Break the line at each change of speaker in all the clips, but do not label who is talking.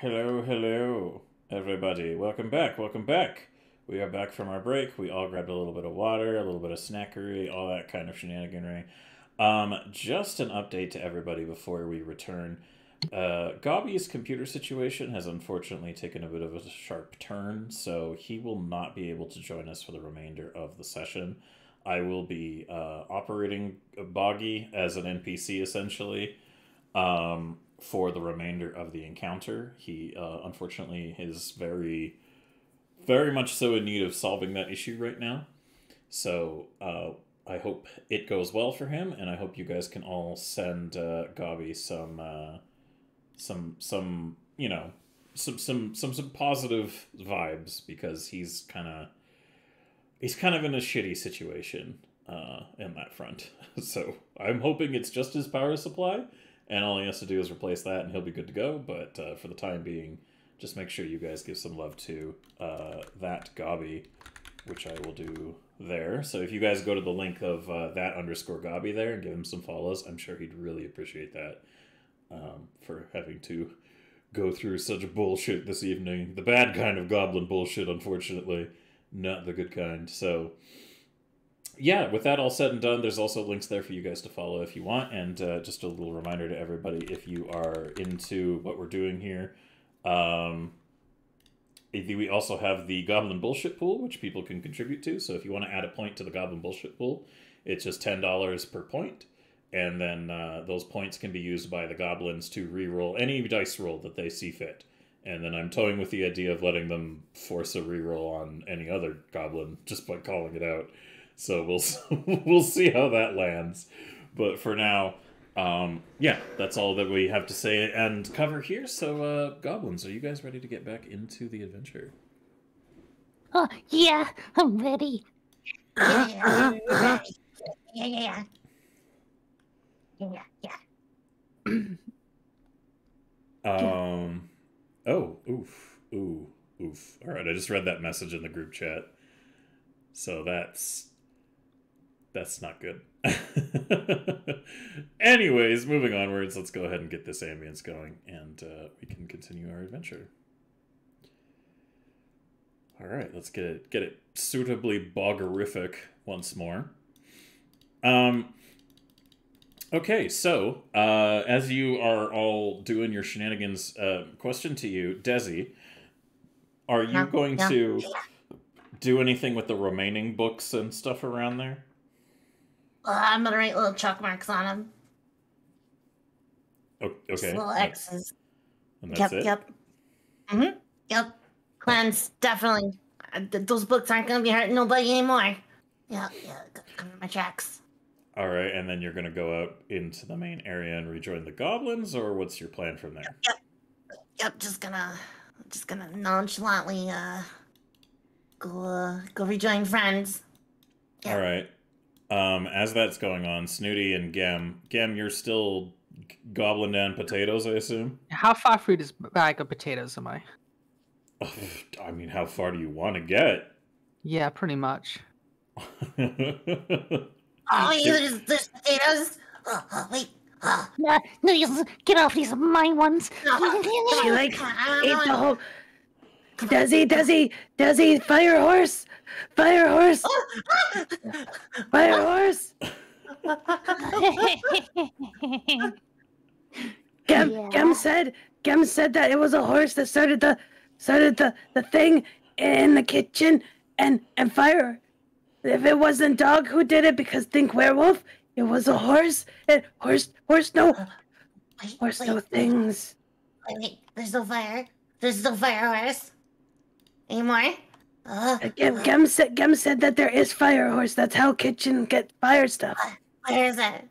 Hello, hello, everybody. Welcome back, welcome back. We are back from our break. We all grabbed a little bit of water, a little bit of snackery, all that kind of shenaniganry. Just an update to everybody before we return. Gobby's computer situation has unfortunately taken a bit of a sharp turn, so he will not be able to join us for the remainder of the session. I will be operating Boggy as an NPC, essentially. For the remainder of the encounter. He, unfortunately, is very, very much so in need of solving that issue right now. So, I hope it goes well for him, and I hope you guys can all send Gobby some positive vibes, because he's kind of in a shitty situation in that front. So I'm hoping it's just his power supply, and all he has to do is replace that, and he'll be good to go. But for the time being, just make sure you guys give some love to that Gobby, which I will do there. So if you guys go to the link of that_Gobby there and give him some follows, I'm sure he'd really appreciate that, for having to go through such bullshit this evening. The bad kind of goblin bullshit, unfortunately. Not the good kind. So yeah, with that all said and done, there's also links there for you guys to follow if you want. And just a little reminder to everybody, if you are into what we're doing here, we also have the Goblin Bullshit Pool, which people can contribute to. So if you want to add a point to the Goblin Bullshit Pool, it's just $10 per point. And then those points can be used by the goblins to re-roll any dice roll that they see fit. And then I'm toying with the idea of letting them force a reroll on any other goblin just by calling it out. So we'll see how that lands. But for now, yeah, that's all that we have to say and cover here. So, goblins, are you guys ready to get back into the adventure?
Oh, yeah, I'm ready.
Yeah.
Oh, oof. All right, I just read that message in the group chat. So that's not good. Anyways, moving onwards, let's go ahead and get this ambience going, and we can continue our adventure. All right, let's get it suitably boggerific once more. Okay, so as you are all doing your shenanigans, question to you, Desi, are you going to do anything with the remaining books and stuff around there?
I'm gonna write little chalk marks on them.
Oh, okay.
Just little X's.
And that's it?
Yep. Yep. Cleanse, definitely. Those books aren't gonna be hurting nobody anymore. Yeah, cover my tracks.
All right, and then you're going to go out into the main area and rejoin the goblins, or what's your plan from there?
Yep. Just gonna nonchalantly go rejoin friends.
Yep. All right. As that's going on, Snooty and Gem, you're still gobbling down potatoes, I assume?
How far through this bag of potatoes am I?
I mean, how far do you want to get?
Yeah, pretty much.
Oh, wait, there's potatoes? Oh, wait.
No, get off, these are mine ones.
She like ate the whole... Desi, fire horse! Fire horse! Fire horse! Gem said that it was a horse that started the thing in the kitchen and fire. If it wasn't dog who did it, because think werewolf, it was a horse. And horse no things.
Wait, there's no fire. There's no fire horse anymore.
Gem said that there is fire horse. That's how kitchen get fire stuff.
Where is it?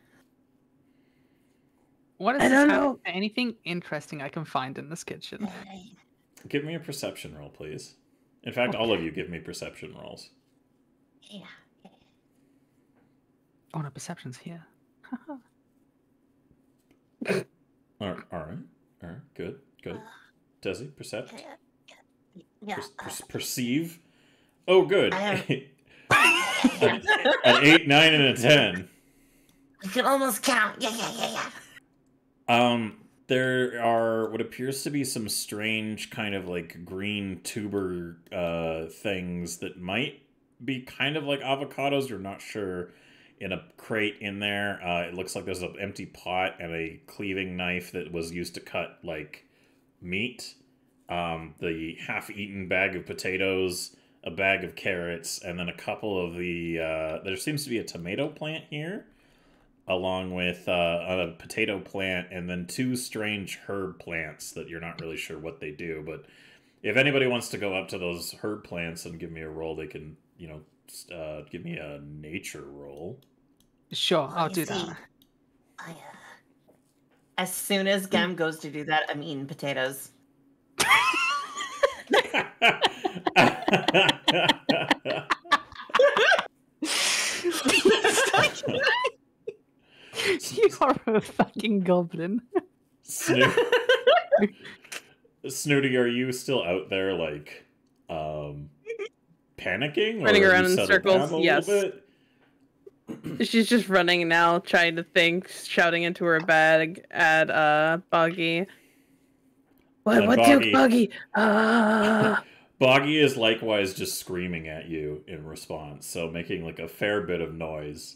What is
I don't know.
Anything interesting I can find in this kitchen?
Give me a perception roll, please. In fact, all of you give me perception rolls.
Yeah.
Oh, no, perception's here.
All right. Good. Desi, percept?
Yeah.
Perceive? Oh, good.
I
An 8, 9, and a 10.
can almost count. Yeah.
There are what appears to be some strange kind of like green tuber things that might be kind of like avocados. You're not sure. In a crate in there, it looks like there's an empty pot and a cleaving knife that was used to cut like meat. The half-eaten bag of potatoes, a bag of carrots, and then a couple of the. There seems to be a tomato plant here, along with a potato plant, and then 2 strange herb plants that you're not really sure what they do. But if anybody wants to go up to those herb plants and give me a roll, they can, give me a nature roll.
Sure, I'll
you
do
see,
that.
As soon as Gem goes to do that, I'm eating potatoes.
You are a fucking goblin.
Snooty, are you still out there, like, panicking?
Running
or
around
have you
in
settled down
circles,
a
yes.
little bit?
She's just running now, trying to think, shouting into her bag at Boggy.
And
What Duke Buggy?
Boggy is likewise just screaming at you in response, so making like a fair bit of noise.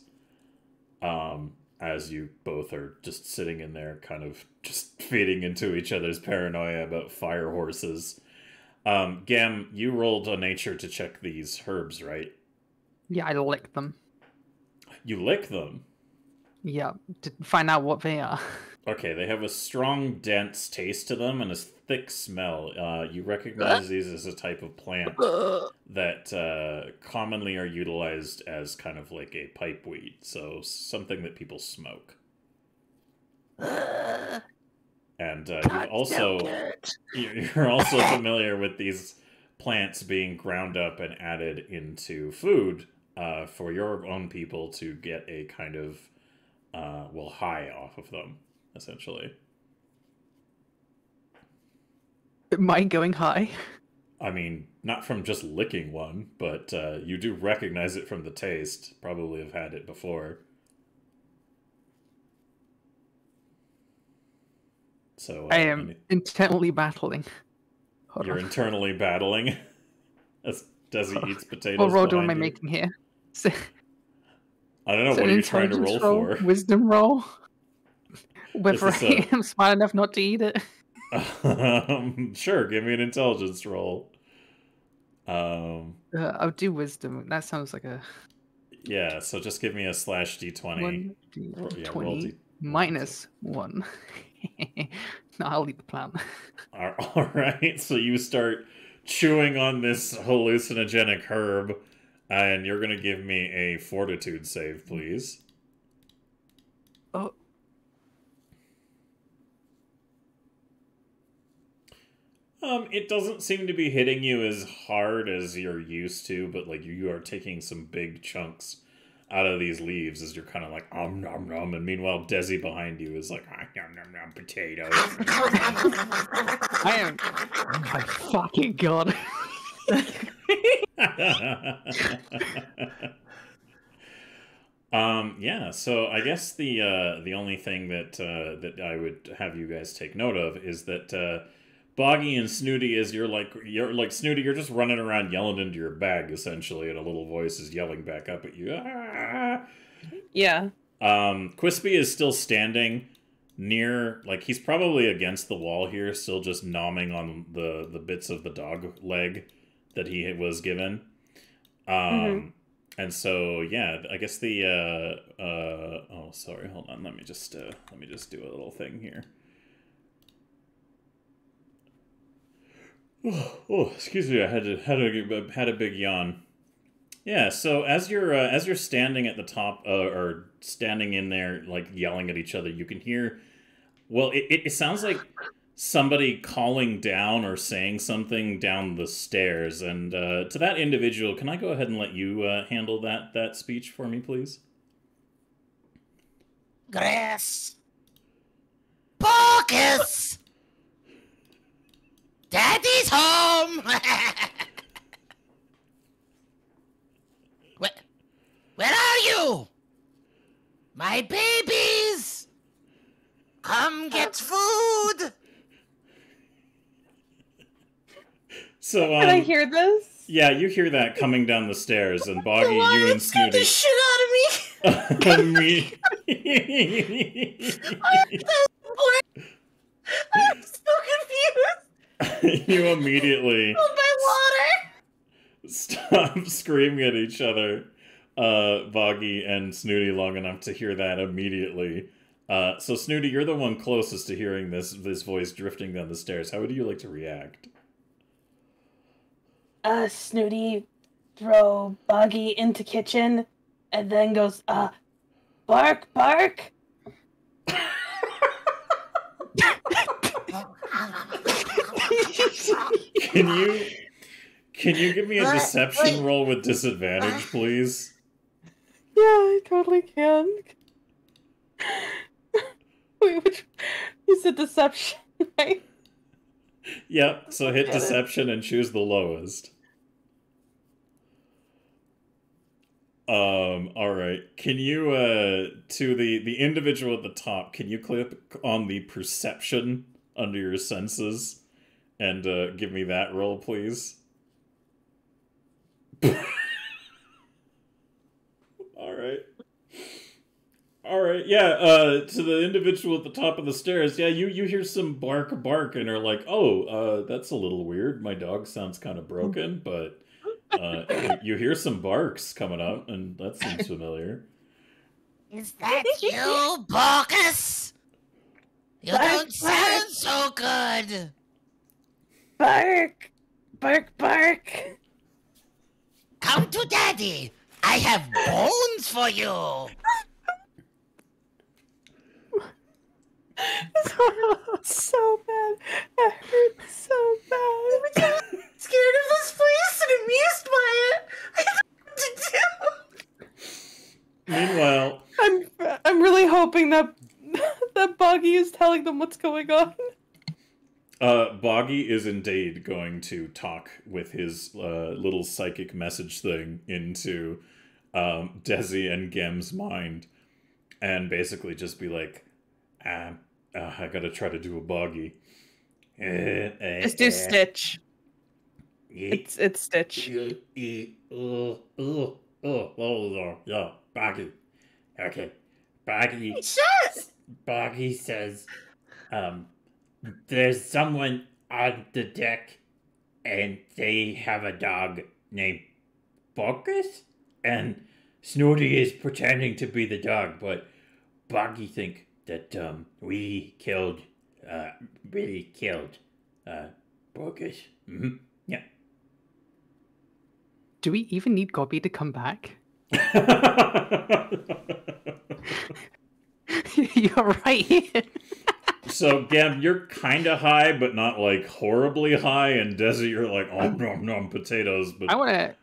As you both are just sitting in there, kind of just feeding into each other's paranoia about fire horses. Gam, you rolled a nature to check these herbs, right?
Yeah, I lick them.
You lick them?
Yeah, to find out what they are.
Okay, they have a strong, dense taste to them and a thick smell. You recognize these as a type of plant that commonly are utilized as kind of like a pipe weed, so something that people smoke. And you're also familiar with these plants being ground up and added into food for your own people to get a kind of high off of them, essentially.
Am I going high?
I mean, not from just licking one, but you do recognize it from the taste. Probably have had it before. So
I am intently battling.
You're internally battling as Desi eats potatoes.
What roll am I
behind you.
making here? So,
I don't know.
so
What
an
are you trying to roll
intelligence
for?
Wisdom roll? Whether
Is
I am smart enough not to eat it.
Sure, give me an intelligence roll.
I'll do wisdom. That sounds like a
Yeah, so just give me a /d20.
1d20 minus 1. No, I'll eat the plant.
All right, so you start chewing on this hallucinogenic herb, and you're going to give me a fortitude save, please.
Oh.
It doesn't seem to be hitting you as hard as you're used to, but like you are taking some big chunks out of these leaves as you're kind of like nom nom, and meanwhile Desi behind you is like nom nom nom potatoes.
I am. Oh my fucking god.
Yeah. So I guess the only thing that I would have you guys take note of is that Boggy and Snooty you're like Snooty, you're just running around yelling into your bag essentially, and a little voice is yelling back up at you. Ah!
Yeah.
Quispy is still standing near, like he's probably against the wall here, still just nomming on the bits of the dog leg that he was given. And so yeah, I guess the oh sorry, hold on, let me just do a little thing here. Oh, excuse me, I had a big yawn. Yeah, so as you're standing at the top, or standing in there, like yelling at each other, you can hear. Well, it sounds like somebody calling down or saying something down the stairs. And to that individual, can I go ahead and let you handle that speech for me, please?
Grass. Focus. Daddy's home. Where are you? My babies. Come Come get food.
So,
Can I hear this?
yeah, you hear that coming down the stairs, and Boggy,
The
you and
lion scared the
Snooty...
shit out of me. I'm so confused.
You immediately
Oh, my water.
stop screaming at each other, Boggy and Snooty, long enough to hear that immediately. So Snooty, you're the one closest to hearing this voice drifting down the stairs. How would you like to react?
Snooty throw Boggy into kitchen and then goes, bark, bark.
Can you give me a deception roll with disadvantage, please?
Yeah, I totally can. Wait, which... You said deception, right?
Yep, so hit deception and choose the lowest. Alright. Can you, to the individual at the top, can you click on the perception under your senses and, give me that roll, please? Alright, yeah, to the individual at the top of the stairs, yeah, you hear some bark and are like, oh, that's a little weird. My dog sounds kind of broken, but, you hear some barks coming up, and that seems familiar.
Is that you, Baucus? You don't sound so good.
Bark, bark, bark.
Come to Daddy. I have bones for you.
So bad. It hurt so bad.
Scared of this place and amused by it. I don't know what to do.
Meanwhile,
I'm really hoping that Boggy is telling them what's going on.
Boggy is indeed going to talk with his little psychic message thing into Desi and Gem's mind, and basically just be like, I gotta try to do a Boggy.
Just do Stitch. It's Stitch.
Yeah, Boggy. Okay, Boggy. Boggy says, there's someone on the deck, and they have a dog named Baucus, and Snooty is pretending to be the dog, but Boggy think that, we really killed, Baucus. Mm-hmm. Yeah.
Do we even need Gobby to come back? You're right.
So, Gem, you're kind of high, but not, like, horribly high, and Desi, you're like, oh, nom, potatoes, but
I want to...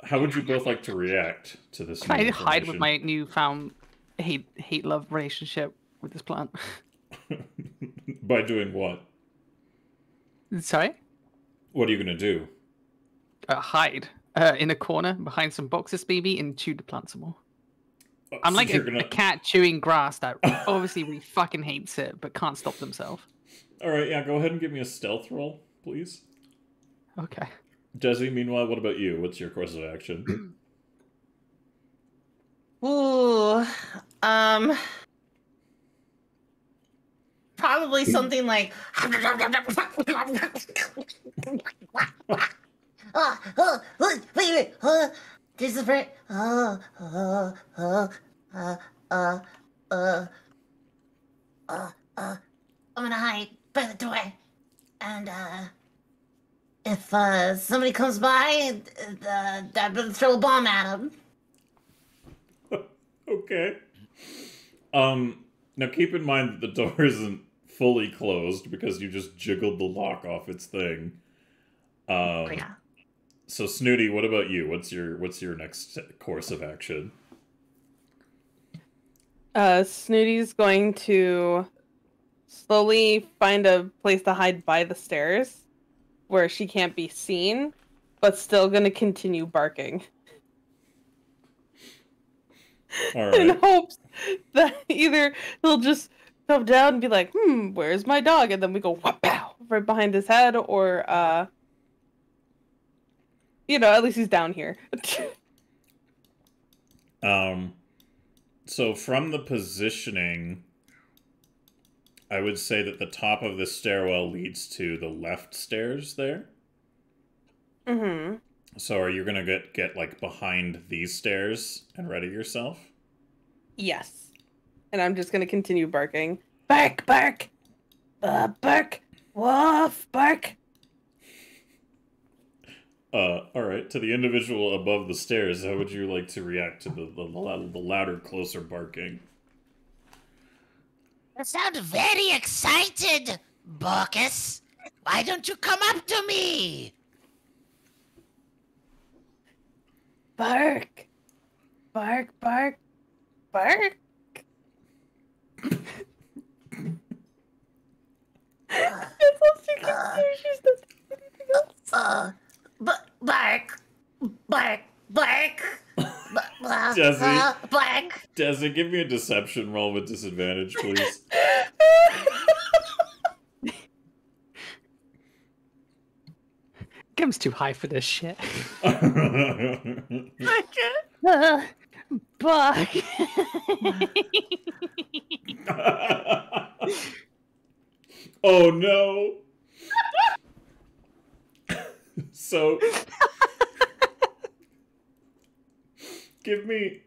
how would you both like to react to this?
Can I
new
hide with
information?
my newfound hate-love relationship with this plant?
By doing what?
Sorry?
What are you gonna do?
Hide in a corner behind some boxes, baby, and chew the plant some more. I'm
So
like
you're
a cat chewing grass that obviously really fucking hates it, but can't stop themselves.
Alright, yeah, go ahead and give me a stealth roll, please.
Okay.
Desi, meanwhile, what about you? What's your course of action?
Ooh, probably something like. Wait. There's a bird. I'm gonna hide by the door, and if somebody comes by, I'm gonna throw a bomb at them.
Okay. Now keep in mind that the door isn't fully closed because you just jiggled the lock off its thing.
Yeah.
So Snooty, what about you? What's your next course of action?
Snooty's going to slowly find a place to hide by the stairs where she can't be seen, but still going to continue barking.
All
In
right.
hopes that either he'll just come down and be like, where's my dog? And then we go, whap-pow, right behind his head, or, at least he's down here.
So from the positioning, I would say that the top of the stairwell leads to the left stairs there.
Mm-hmm.
So are you gonna get like behind these stairs and ready yourself?
Yes. And I'm just gonna continue barking.
Bark, bark. Bark. Woof, bark.
Alright, to the individual above the stairs, how would you like to react to the louder, closer barking?
You sound very excited, Borkus. Why don't you come up to me?
Bark. Bark, bark. Bark.
That's all she can do. She's not doing anything else.
Bark. Bark. Bark.
Jesse.
Bark.
Desi, give me a deception roll with disadvantage, please.
Gem's too high for this shit.
Bark.
Oh no! So, give me,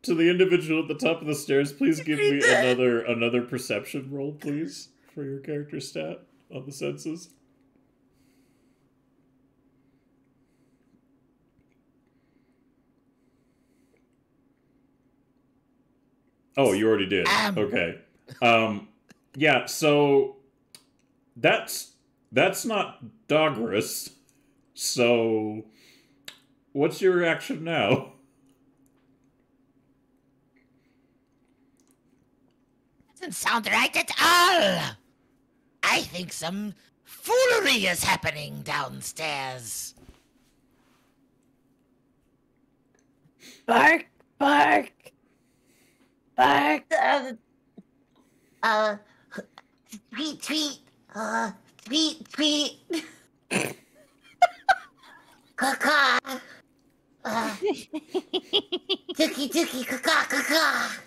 to the individual at the top of the stairs, please give me another perception roll, please, for your character stat on the senses. Oh, you already did. Okay. Yeah, so that's not doggerous. So what's your reaction now?
Doesn't sound right at all. I think some foolery is happening downstairs.
Bark, bark. Bark.
Tweet, tweet. Tweet, tweet. Caca. Tookie, tookie, caca, caca.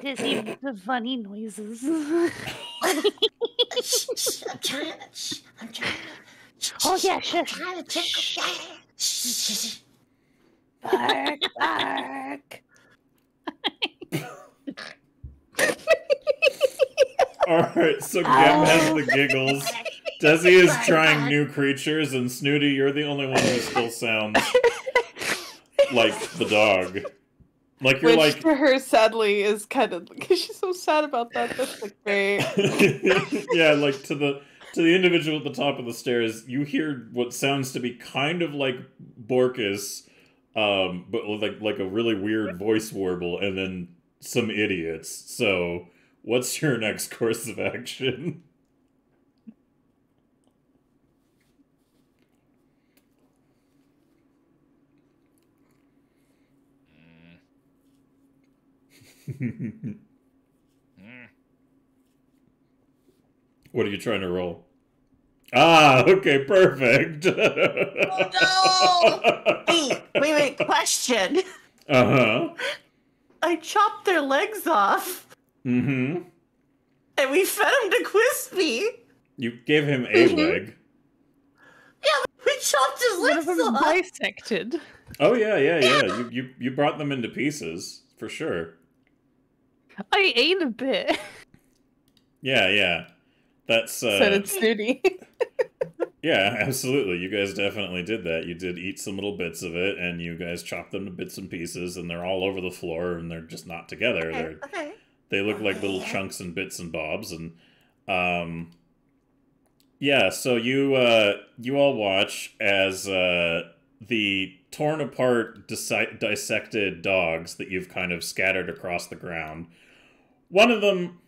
This is the funny noises.
Shh, I'm trying to.
Oh yeah, sure.
Trying to check. Shh.
Bark, bark.
Alright, so Gem has the giggles. Desi is trying new creatures, and Snooty, you're the only one who still sounds like the dog. Like you're
Which
like
for her, sadly, is kind of because she's so sad about that. That's like great.
yeah, like to the individual at the top of the stairs, you hear what sounds to be kind of like Borkus, but like a really weird voice warble, and then some idiots. So, what's your next course of action? What are you trying to roll? Ah, okay, perfect.
Oh no! Wait, question.
Uh-huh.
I chopped their legs off.
Mm-hmm.
And we fed him to Quispy.
You gave him a leg.
Yeah, we chopped his
One of
legs
them
off.
bisected.
Oh yeah. You brought them into pieces, for sure.
I ate a bit.
Yeah. That's
So did Snooty.
yeah, absolutely. You guys definitely did that. You did eat some little bits of it, and you guys chopped them to bits and pieces, and they're all over the floor, and they're just not together.
Okay.
They look like little chunks and bits and bobs, and yeah. So you all watch as the torn apart, dissected dogs that you've kind of scattered across the ground. One of them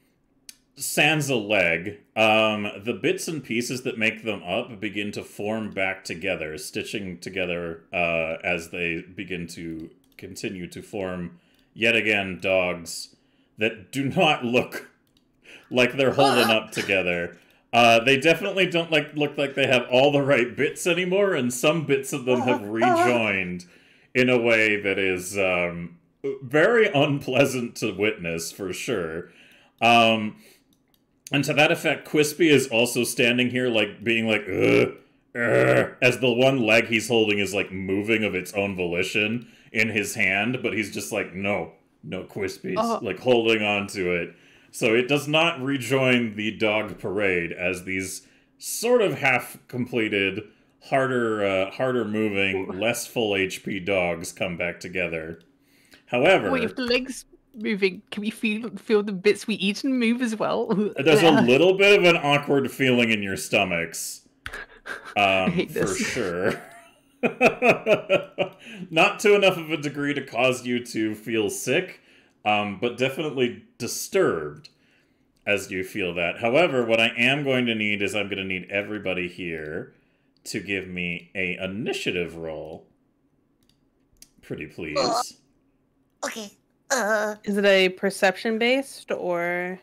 sans a leg. The bits and pieces that make them up begin to form back together, stitching together as they begin to continue to form yet again dogs that do not look like they're holding up together. They definitely don't look like they have all the right bits anymore, and some bits of them have rejoined in a way that is very unpleasant to witness, for sure. And to that effect, Quispy is also standing here, like, being like, as the one leg he's holding is, like, moving of its own volition in his hand, but he's just like, no, Quispies, like, holding on to it. So it does not rejoin the dog parade as these sort of half-completed, harder moving, less full HP dogs come back together. However,
Wait, if the legs moving, can we feel the bits we eat and move as well?
there's a little bit of an awkward feeling in your stomachs,
hate
for
this.
sure. Not to enough of a degree to cause you to feel sick, but definitely disturbed as you feel that. However, what I am going to need is I'm going to need everybody here to give me a initiative roll. Pretty please.
Okay.
Is it a perception based or?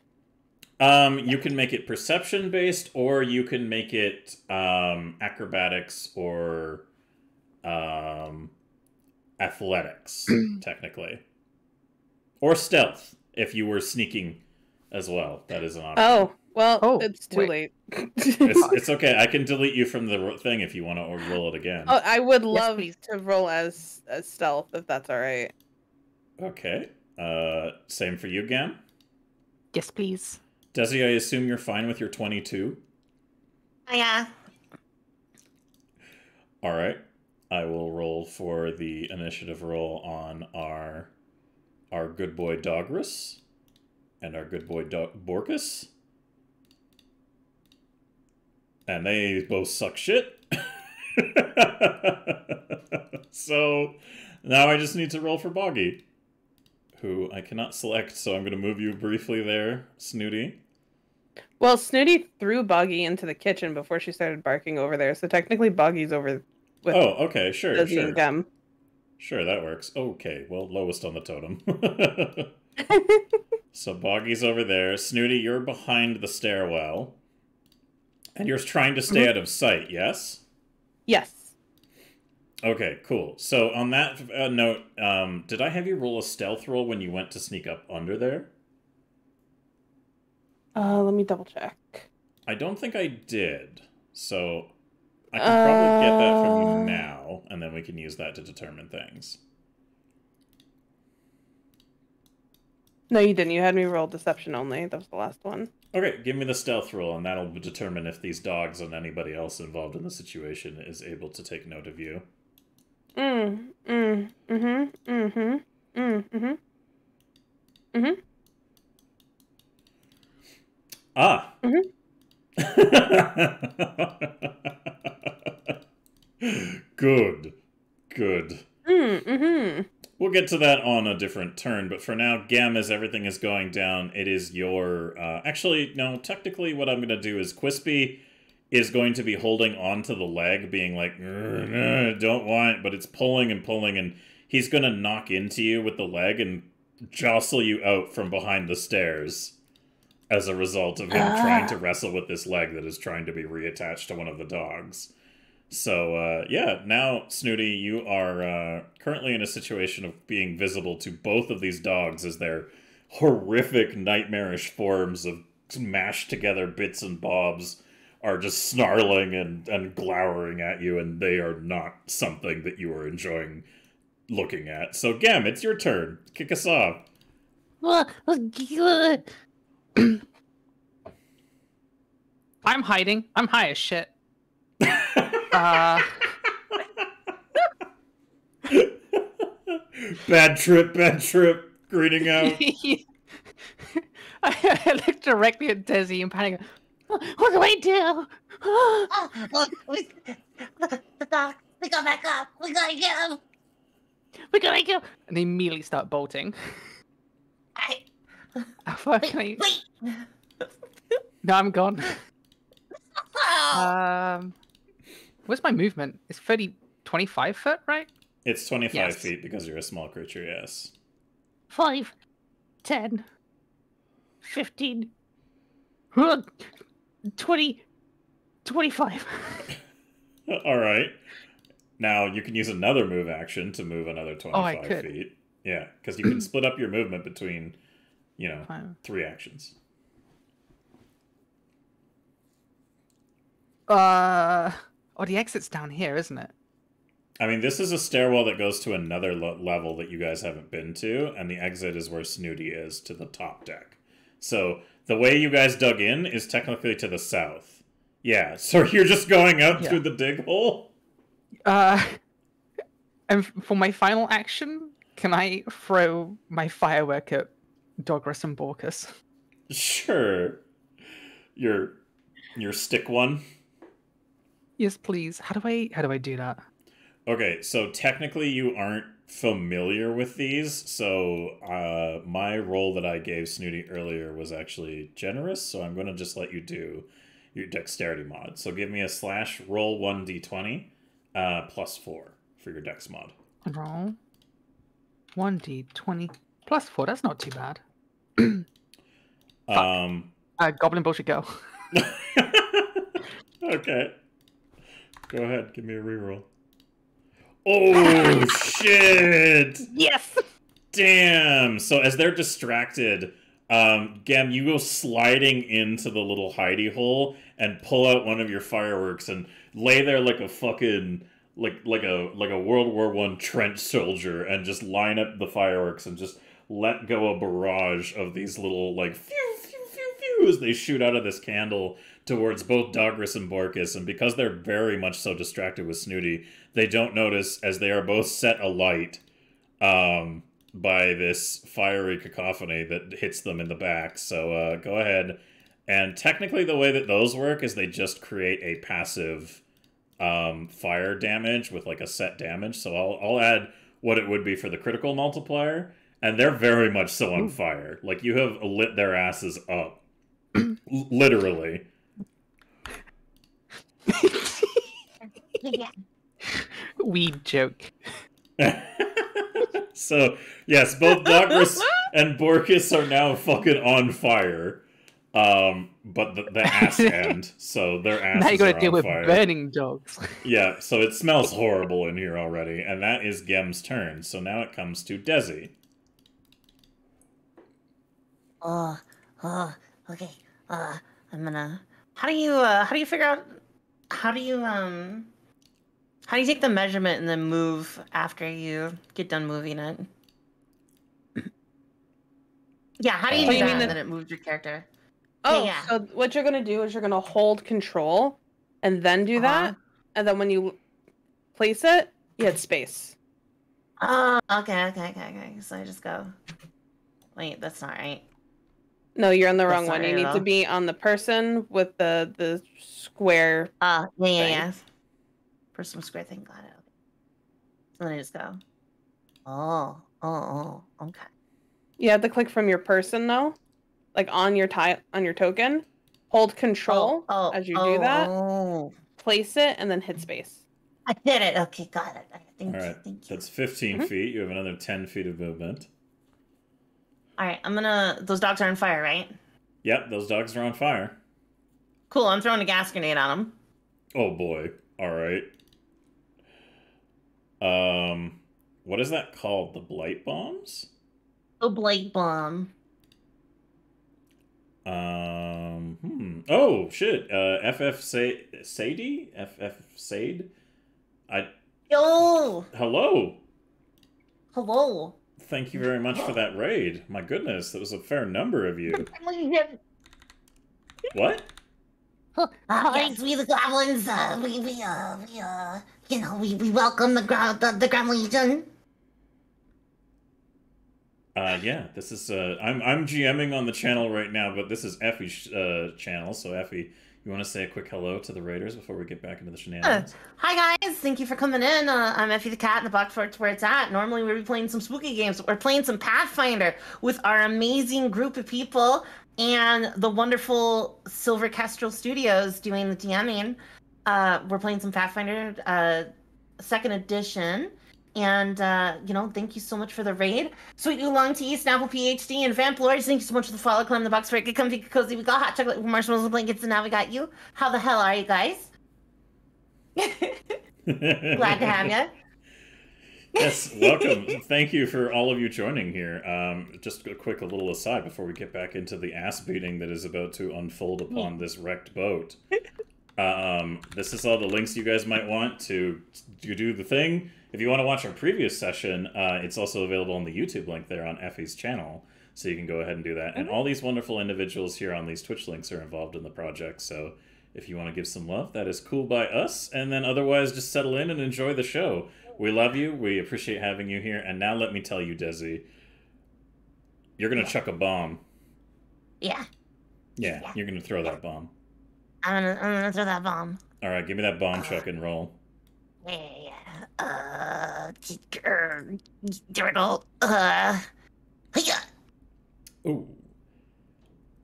You can make it perception based, or you can make it acrobatics or athletics, technically, or stealth if you were sneaking as well. That is an option.
Oh, well,
Oh,
it's too late.
It's okay. I can delete you from the thing if you want to roll it again.
Oh, I would love
please.
to roll as stealth if that's all right.
Okay. Same for you, Gam.
Yes, please.
Desi, I assume you're fine with your 22?
Yeah.
All right. I will roll for the initiative roll on our good boy Dogrus and our good boy Borkus. And they both suck shit. So now I just need to roll for Boggy, who I cannot select, so I'm going to move you briefly there, Snooty.
Well, Snooty threw Boggy into the kitchen before she started barking over there, so technically Boggy's over with
Oh, okay, sure,
Desi
sure.
and Gem.
Sure, that works. Okay, well, lowest on the totem. So Boggy's over there. Snooty, you're behind the stairwell. And you're trying to stay out of sight, yes?
Yes.
Okay, cool. So on that note, did I have you roll a stealth roll when you went to sneak up under there?
Let me double check.
I don't think I did. So I can probably get that from you now, and then we can use that to determine things.
No, you didn't. You had me roll deception only. That was the last one.
Okay, give me the stealth roll, and that'll determine if these dogs and anybody else involved in the situation is able to take note of you. Ah. Good. We'll get to that on a different turn, but for now, Gam, as everything is going down, it is your... actually, no, technically what I'm going to do is Quispy is going to be holding onto the leg, being like, don't want, but it's pulling, and he's going to knock into you with the leg and jostle you out from behind the stairs as a result of him trying to wrestle with this leg that is trying to be reattached to one of the dogs. So, yeah, now, Snooty, you are currently in a situation of being visible to both of these dogs as their horrific, nightmarish forms of mashed together bits and bobs are just snarling and glowering at you, and they are not something that you are enjoying looking at. So, Gam, it's your turn. Kick us off.
I'm hiding. I'm high as shit.
Bad trip, greeting out.
I look directly at Desi and panic.
What do I do?
Oh, look, the dog. We go back up. We gotta get him.
We gotta go.
And they immediately start bolting.
I,
Wait.
wait.
No, I'm gone.
Oh.
Where's my movement? It's 25 foot, right?
It's 25
Yes.
feet because you're a small creature, yes.
5, 10, 15,
20, 25.
All right. Now you can use another move action to move another 25
could.
feet. Yeah, because you can split up your movement between,
Fine.
3 actions.
The exit's down here, isn't it?
I mean, this is a stairwell that goes to another level that you guys haven't been to, and the exit is where Snooty is, to the top deck. So the way you guys dug in is technically to the south. Yeah, so you're just going up through the dig hole?
And for my final action, can I throw my firework at Dogras and Borkus?
Sure. Your stick one?
Yes, please. How do I do that?
Okay, so technically you aren't familiar with these, so my roll that I gave Snooty earlier was actually generous, so I'm going to just let you do your dexterity mod. So give me a / roll 1d20 +4 for your dex mod.
Roll 1d20 +4. That's not too bad. Goblin bullshit go.
Okay. Go ahead, give me a reroll. Oh, shit!
Yes!
Damn! So as they're distracted, Gem, you go sliding into the little hidey hole and pull out one of your fireworks and lay there like a fucking like a World War I trench soldier and just line up the fireworks and just let go a barrage of these little like phew phew phew phew as they shoot out of this candle towards both Dogras and Borkus, and because they're very much so distracted with Snooty, they don't notice as they are both set alight by this fiery cacophony that hits them in the back. So go ahead. And technically the way that those work is they just create a passive fire damage with like a set damage. So I'll add what it would be for the critical multiplier. And they're very much so on fire. Like you have lit their asses up. Literally.
Yeah.
Weed joke.
So, yes, both Dogras and Borkus are now fucking on fire. But the ass end, so their asses
Now you gotta
are
deal
on
with
fire.
burning dogs.
Yeah, so it smells horrible in here already, and that is Gem's turn. So now it comes to Desi.
Okay. I'm gonna. How do you figure out? How do you take the measurement and then move after you get done moving it? Yeah, how do you
Oh,
do
you
that
mean
and
the-
then it moves your character?
Oh,
yeah.
so what you're gonna do is you're gonna hold control and then do that, and then when you place it, you hit space.
Oh, okay. So I just go. Wait, that's not right.
No, you're on the
That's
wrong
not
one. You
right
need
at
to
all.
be on the person with the square.
Yeah. Personal square thing, got it. So then I just go. Oh, okay.
You have to click from your person though, like on your token. Hold control as you do that.
Oh.
Place it and then hit space.
I did it. Okay, got it. Thank
All
you.
right,
Thank you.
that's 15 feet. You have another 10 feet of movement.
All right, those dogs are on fire, right?
Yep, those dogs are on fire.
Cool, I'm throwing a gas grenade on them.
Oh boy. All right. What is that called? The blight bombs?
The blight bomb.
Oh shit. FF Sadie? FF Sade?
Yo!
Hello.
Hello.
Thank you very much for that raid. My goodness, that was a fair number of you. What?
Yes, we the goblins. We welcome the Grim Legion.
Yeah, this is I'm GMing on the channel right now, but this is Effie's channel. So Effie, you want to say a quick hello to the raiders before we get back into the shenanigans?
Hi guys, thank you for coming in. I'm Effie the cat in the box for where it's at. Normally we'd be playing some spooky games, but we're playing some Pathfinder with our amazing group of people and the wonderful Silver Kestrel Studios doing the DMing. We're playing some Pathfinder 2nd edition, And, thank you so much for the raid. Sweet Oolong Tea, Snapple PhD, and Vamp Lords, thank you so much for the follow. Climb the box for it. Get comfy, get cozy. We got hot chocolate, marshmallows, and blankets, and now we got you. How the hell are you guys? Glad to have you.
Yes, welcome. Thank you for all of you joining here. Just a little aside before we get back into the ass beating that is about to unfold upon this wrecked boat. This is all the links you guys might want to do the thing. If you want to watch our previous session, it's also available on the YouTube link there on Effie's channel, so you can go ahead and do that. And all these wonderful individuals here on these Twitch links are involved in the project, so if you want to give some love, that is cool by us. And then otherwise, just settle in and enjoy the show. We love you. We appreciate having you here. And now let me tell you, Desi, you're going to chuck a bomb.
Yeah.
Yeah, you're going to throw that bomb.
I'm gonna throw that bomb.
All right, give me that bomb chuck and roll.
Turtle.
Ooh.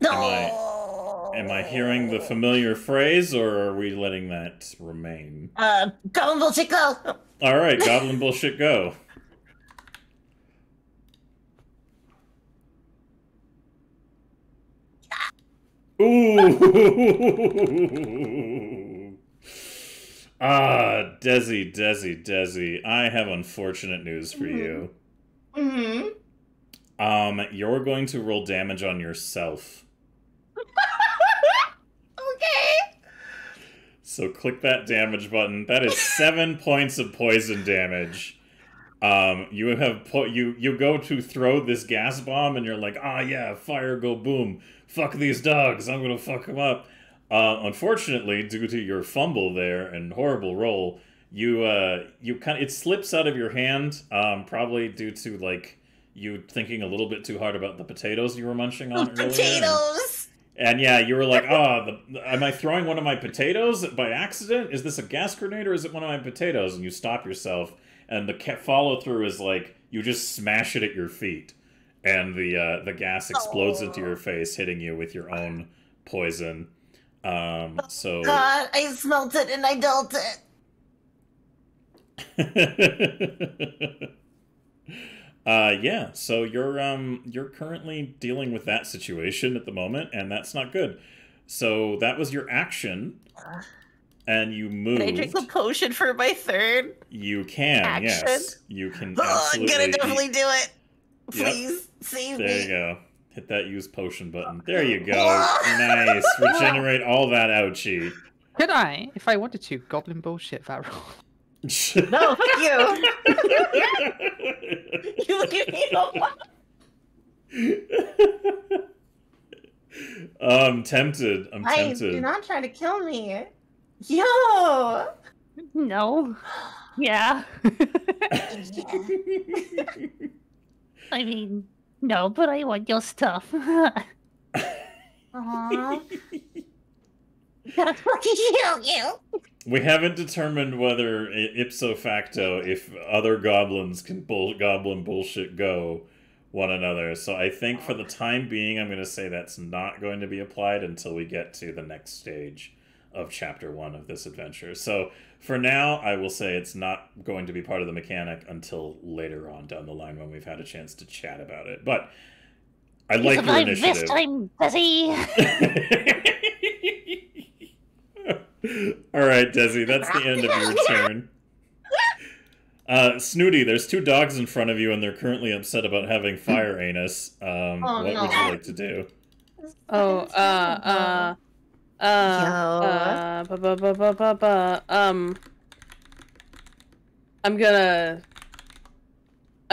No.
Am I hearing the familiar phrase, or are we letting that remain?
Goblin bullshit go.
All right, goblin bullshit go. Ooh. Desi. I have unfortunate news for you. You're going to roll damage on yourself.
Okay.
So click that damage button. That is 7 points of poison damage. You go to throw this gas bomb, and you're like, yeah, fire, go boom. Fuck these dogs. I'm gonna fuck them up. Unfortunately, due to your fumble there and horrible roll, it slips out of your hand. Probably due to like you thinking a little bit too hard about the potatoes you were munching on earlier.
Potatoes.
And yeah, you were like, am I throwing one of my potatoes by accident? Is this a gas grenade or is it one of my potatoes? And you stop yourself, and the follow through is like you just smash it at your feet. And the gas explodes into your face, hitting you with your own poison. So
God, I smelt it and I dealt
it. Yeah. So you're currently dealing with that situation at the moment, and that's not good. So that was your action, and you moved.
Can I drink the potion for my third?
You can.
Action?
Yes, you can. Absolutely.
I'm gonna definitely do it. Please
Yep.
save me.
There you go. Hit that use potion button. There you go. Nice. Regenerate all that ouchie.
Could I, if I wanted to, goblin bullshit that roll?
No, fuck you. You leave me alone.
I'm tempted. I'm tempted.
You're not trying to kill me. Yo.
No. Yeah. I mean, no, but I want your stuff.
Aww. That's fucking you.
We haven't determined whether ipso facto if other goblins can goblin bullshit go one another. So I think for the time being, I'm going to say that's not going to be applied until we get to the next stage of chapter 1 of this adventure. So for now, I will say it's not going to be part of the mechanic until later on down the line when we've had a chance to chat about it. But I like your initiative.
This time, Desi.
All right, Desi, that's the end of your turn. Snooty, there's 2 dogs in front of you, and they're currently upset about having fire anus. What would you like to do?
I'm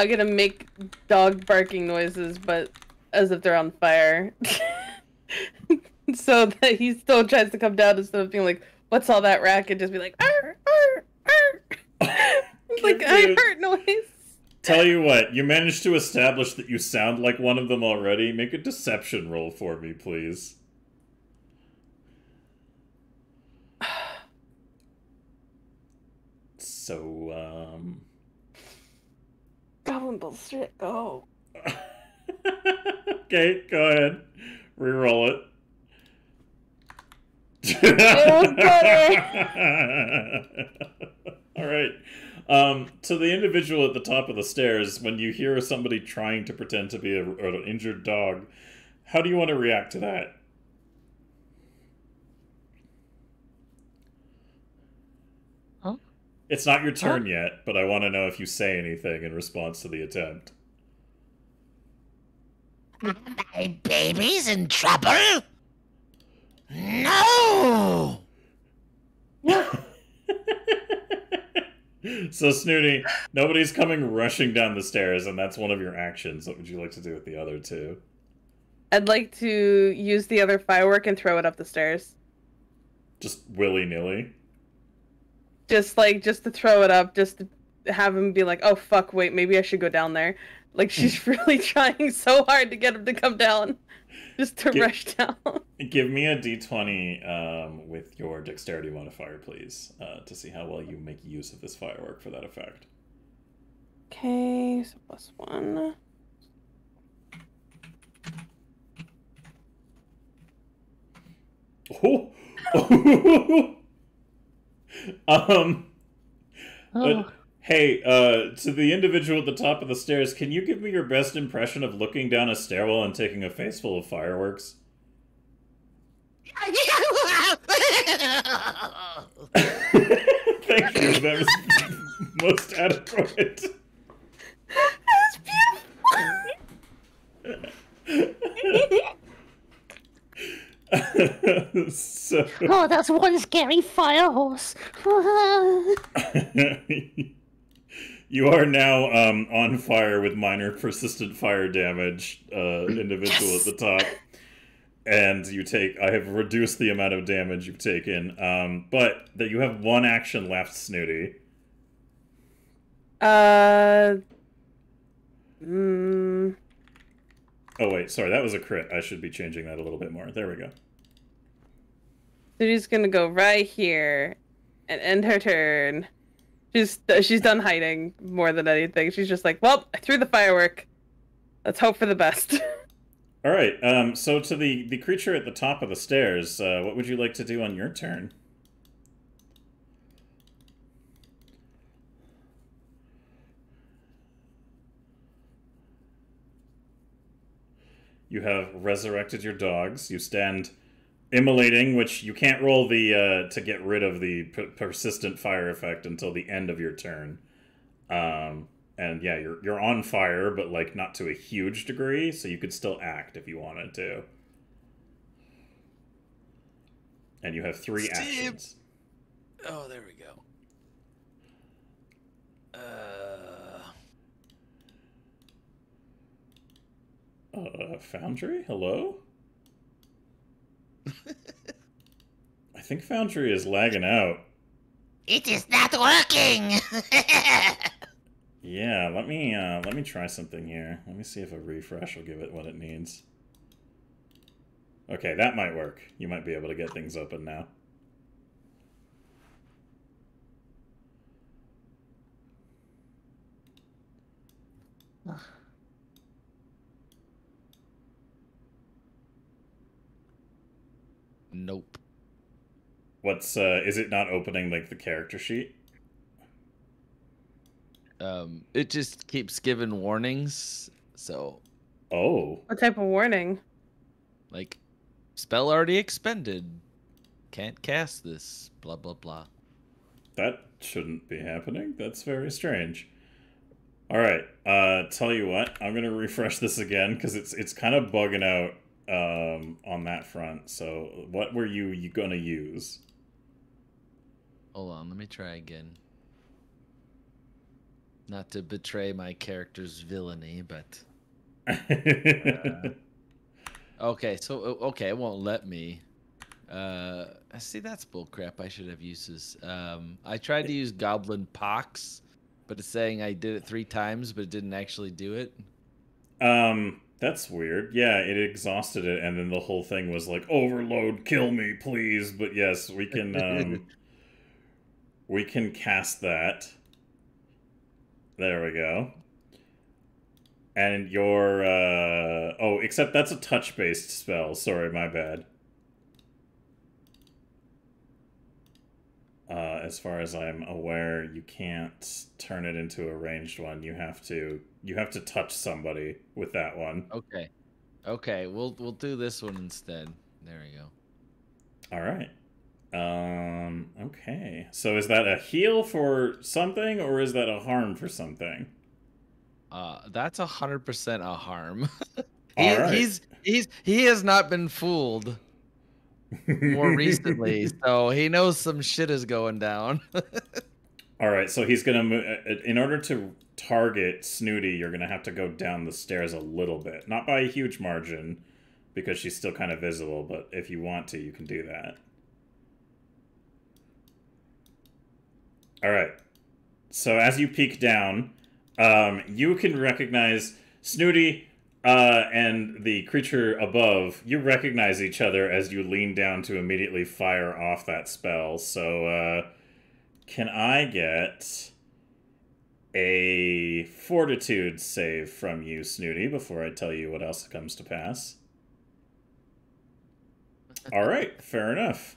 gonna make dog barking noises, but as if they're on fire. So that he still tries to come down instead of being like, what's all that racket? Just be like, arr, arr, arr. Like, I heard noise.
Tell you what, you managed to establish that you sound like one of them already. Make a deception roll for me, please. So,
Goblin bullshit, go.
Okay, go ahead. Reroll it.
It was better.
All right. To the individual at the top of the stairs, when you hear somebody trying to pretend to be an injured dog, how do you want to react to that?
Huh?
It's not your turn yet, but I want to know if you say anything in response to the attempt.
My baby's in trouble? No!
So, Snooty, nobody's coming rushing down the stairs, and that's one of your actions. What would you like to do with the other two?
I'd like to use the other firework and throw it up the stairs.
Just willy-nilly?
Just to throw it up, just to have him be like, oh fuck, wait, maybe I should go down there. Like, she's really trying so hard to get him to come down. Just to rush down.
Give me a d20 with your dexterity modifier, please, to see how well you make use of this firework for that effect.
Okay, so +1.
Oh! Hey, to the individual at the top of the stairs, can you give me your best impression of looking down a stairwell and taking a face full of fireworks? Thank you, that was most adequate. So...
Oh, that's one scary fire horse.
You are now on fire with minor persistent fire damage, individual at the top. And you take... I have reduced the amount of damage you've taken. But that you have one action left, Snooty.
Oh,
wait. Sorry, that was a crit. I should be changing that a little bit more. There we go.
Snooty's gonna go right here and end her turn. She's done hiding more than anything. She's just like, well, I threw the firework. Let's hope for the best.
All right. So to the creature at the top of the stairs, what would you like to do on your turn? You have resurrected your dogs. You stand immolating, which you can't roll the to get rid of the persistent fire effect until the end of your turn. And yeah, you're on fire, but like not to a huge degree, so you could still act if you wanted to. And you have 3 actions.
Oh, there we go.
Foundry? Hello? I think Foundry is lagging out.
It is not working!
Yeah, let me try something here. Let me see if a refresh will give it what it needs. Okay, that might work. You might be able to get things open now.
Nope.
What's is it not opening like the character sheet?
It just keeps giving warnings, so...
Oh.
What type of warning?
Like, spell already expended. Can't cast this. Blah, blah, blah.
That shouldn't be happening. That's very strange. Alright, tell you what. I'm gonna refresh this again, because it's kind of bugging out on that front. So, what were you gonna use?
Hold on, let me try again. Not to betray my character's villainy, but... okay, so... Okay, it won't let me. See, that's bullcrap. I should have uses. I tried to use Goblin Pox, but it's saying I did it 3 times, but it didn't actually do it.
That's weird. Yeah, it exhausted it, and then the whole thing was like, overload, kill me, please. But yes, we can, we can cast that. There we go. And your, oh, except that's a touch-based spell. Sorry, my bad. as far as I'm aware, you can't turn it into a ranged one. You have to touch somebody with that one.
Okay. Okay, we'll do this one instead. There we go.
All right. Okay. So is that a heal for something, or is that a harm for something?
That's 100% a harm.
All right.
He has not been fooled more recently, so he knows some shit is going down.
All right. So he's gonna move. In order to target Snooty, you're gonna have to go down the stairs a little bit, not by a huge margin, because she's still kind of visible. But if you want to, you can do that. All right. So as you peek down, you can recognize Snooty and the creature above. You recognize each other as you lean down to immediately fire off that spell. So can I get a fortitude save from you, Snooty, before I tell you what else comes to pass? All right, fair enough.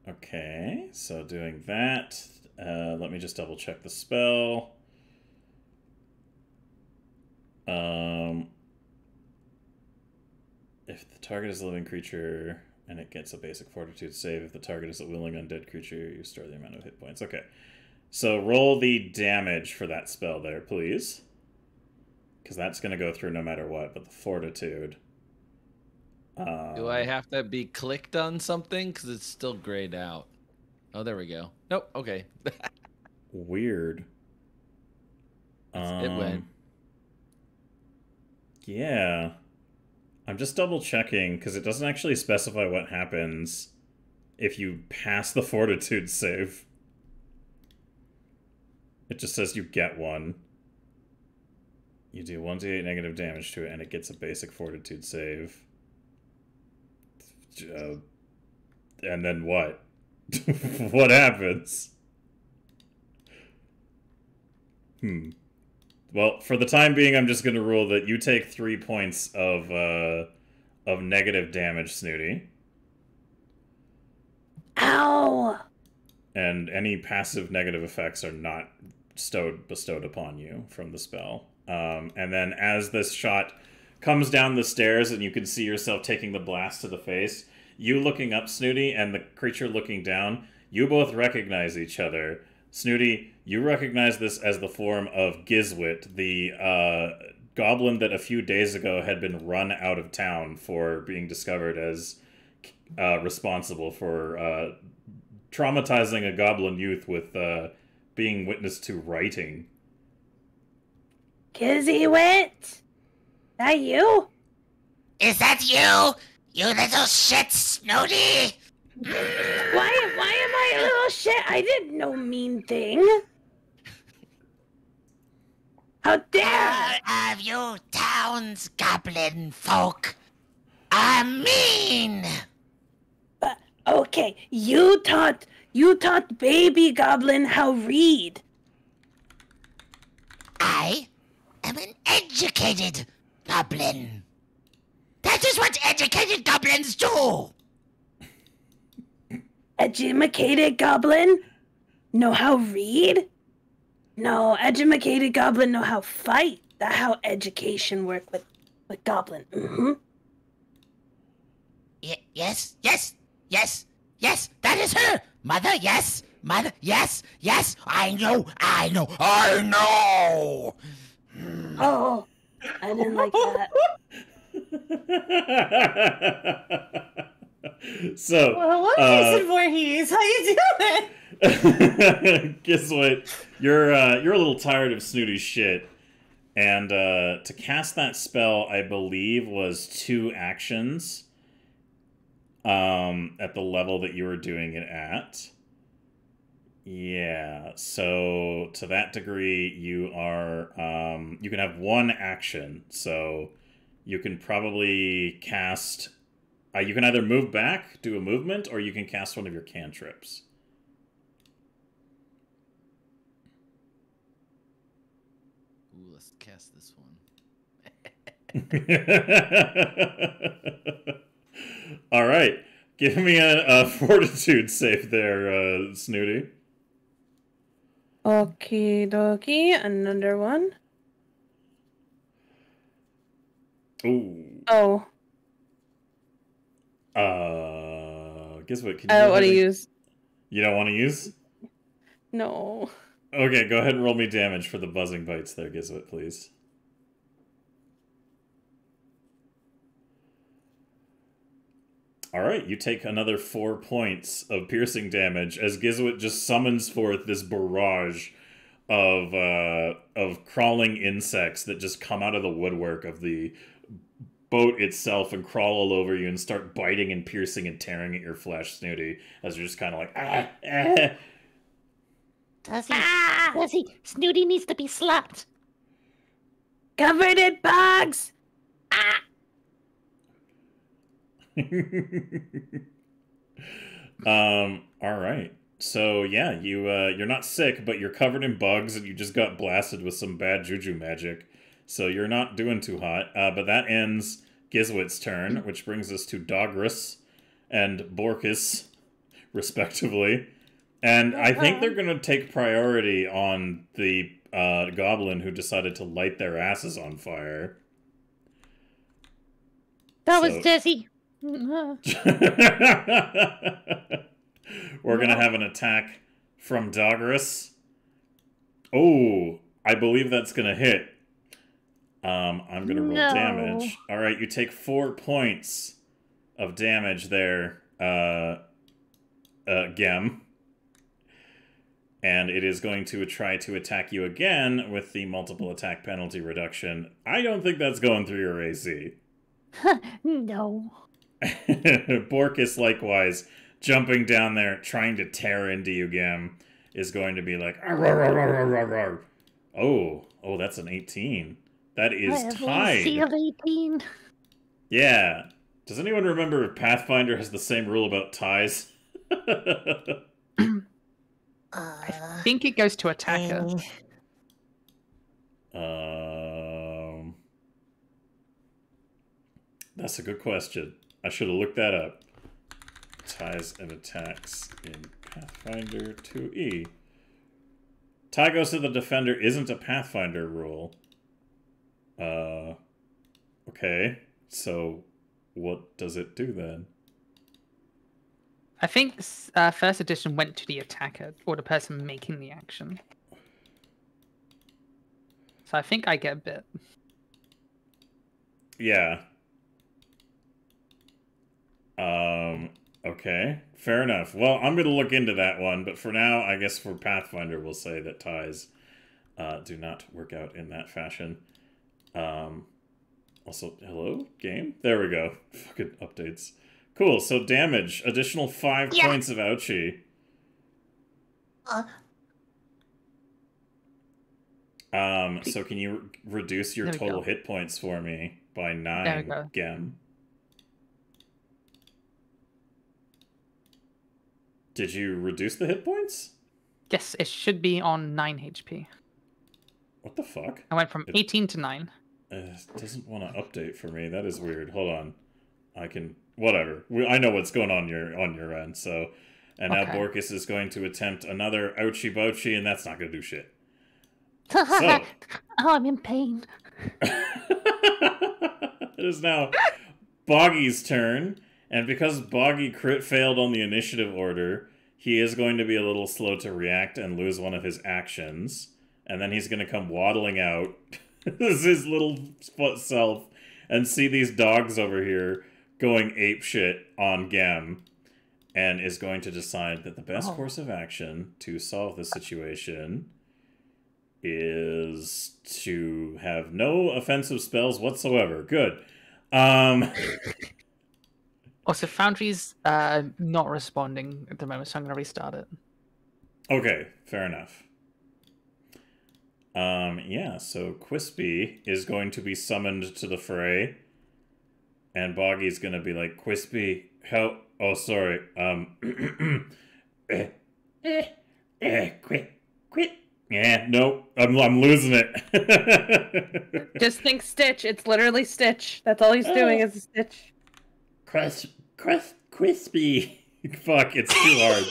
Okay, so doing that, let me just double check the spell. If the target is a living creature and it gets a basic fortitude save, if the target is a willing undead creature, you restore the amount of hit points. Okay, so roll the damage for that spell there, please. Because that's going to go through no matter what, but the fortitude...
Do I have to be clicked on something? Because it's still grayed out. Oh, there we go. Nope, okay.
Weird.
It went.
Yeah. I'm just double checking, because it doesn't actually specify what happens if you pass the fortitude save. It just says you get one. You do 1d8 negative damage to it, and it gets a basic fortitude save. And then what? What happens? Well, for the time being, I'm just going to rule that you take 3 points of negative damage, Snooty.
Ow!
And any passive negative effects are not bestowed upon you from the spell. And then as this shot comes down the stairs and you can see yourself taking the blast to the face, you looking up, Snooty, and the creature looking down, you both recognize each other. Snooty, you recognize this as the form of Gizwit, the goblin that a few days ago had been run out of town for being discovered as responsible for traumatizing a goblin youth with being witness to writing.
Gizwit? That you?
Is that you? You little shit, Snooty!
Why am I a little shit? I did no mean thing. How dare!
All of you town's goblin folk are mean!
Okay, you taught baby goblin how read.
I am an educated goblin. That is what educated goblins do!
Educated goblin? Know how read? No, educated goblin know how fight. That's how education work with goblin. Mm-hmm.
Yes, that is her! Mother, yes! Mother, yes! I know!
Oh, I didn't like that.
So,
Well, hello, Jason Voorhees. How you doing?
Guess what? You're a little tired of Snooty's shit, and to cast that spell, I believe, was 2 actions. At the level that you were doing it at. Yeah, so to that degree, you are, you can have 1 action, so you can probably cast, you can either move back, do a movement, or you can cast one of your cantrips.
Ooh, let's cast this one.
All right. Give me a fortitude save there, Snooty.
Okie dokie, another one.
Ooh.
Oh.
Guess what? Can
I
you
don't
roll
want to
me-
use.
You don't want to use?
No.
Okay, go ahead and roll me damage for the buzzing bites there, Gizwit, please. Alright, you take another 4 points of piercing damage as Gizwit just summons forth this barrage of crawling insects that just come out of the woodwork of the boat itself and crawl all over you and start biting and piercing and tearing at your flesh, Snooty, as you're just kind of like,
Does he? Snooty needs to be slapped.
Covered in bugs.
All right. So yeah, you're not sick, but you're covered in bugs, and you just got blasted with some bad juju magic. So you're not doing too hot. But that ends Gizwit's turn, which brings us to Dogrus and Borkus, respectively. And I think they're gonna take priority on the goblin who decided to light their asses on fire.
That was
So-
Desi.
We're gonna have an attack from Dogrus. Oh, I believe that's gonna hit. I'm gonna roll
No.
damage. All right, you take 4 points of damage there, Gem. And it is going to try to attack you again with the multiple attack penalty reduction. I don't think that's going through your AC.
No.
Borkus, likewise, jumping down there, trying to tear into you, Gem, is going to be like, "Arr, arr, arr, arr, arr, arr." Oh, that's an 18. That
I
is
have
tied.
AC of 18.
Yeah. Does anyone remember if Pathfinder has the same rule about ties?
I think it goes to attacker.
That's a good question. I should have looked that up. Ties and attacks in Pathfinder 2E. Tie goes to the defender isn't a Pathfinder rule. Okay. So, what does it do then?
I think first edition went to the attacker or the person making the action. So I think I get a bit.
Yeah. Okay. Fair enough. Well, I'm going to look into that one, but for now, I guess for Pathfinder, we'll say that ties do not work out in that fashion. Also, hello, game? There we go. Fucking updates. Cool, so damage. Additional 5 points of ouchie. So can you reduce your
There we
total
go.
hit points for me by
There we
9,
go.
Gem? Did you reduce the hit points?
Yes, it should be on 9 HP.
What the fuck?
I went from 18 to 9.
It doesn't want to update for me. That is weird. Hold on. I can... Whatever. I know what's going on your end, so... And now
Okay.
Borkus is going to attempt another ouchie bouchie, and that's not going to do shit.
Oh, I'm in pain.
It is now Boggy's turn, and because Boggy crit failed on the initiative order, he is going to be a little slow to react and lose one of his actions. And then he's going to come waddling out as his little self and see these dogs over here going apeshit on Gem, and is going to decide that the best course of action to solve this situation is to have no offensive spells whatsoever. Good.
Also, Foundry's not responding at the moment, so I'm going to restart it.
Okay, fair enough. Yeah, so Quispy is going to be summoned to the fray. And Boggy's gonna be like, Quispy, help. Oh, sorry. Quit. Yeah, nope. I'm losing it.
Just think Stitch. It's literally Stitch. That's all he's doing is a Stitch.
Crispy. Fuck, it's too hard.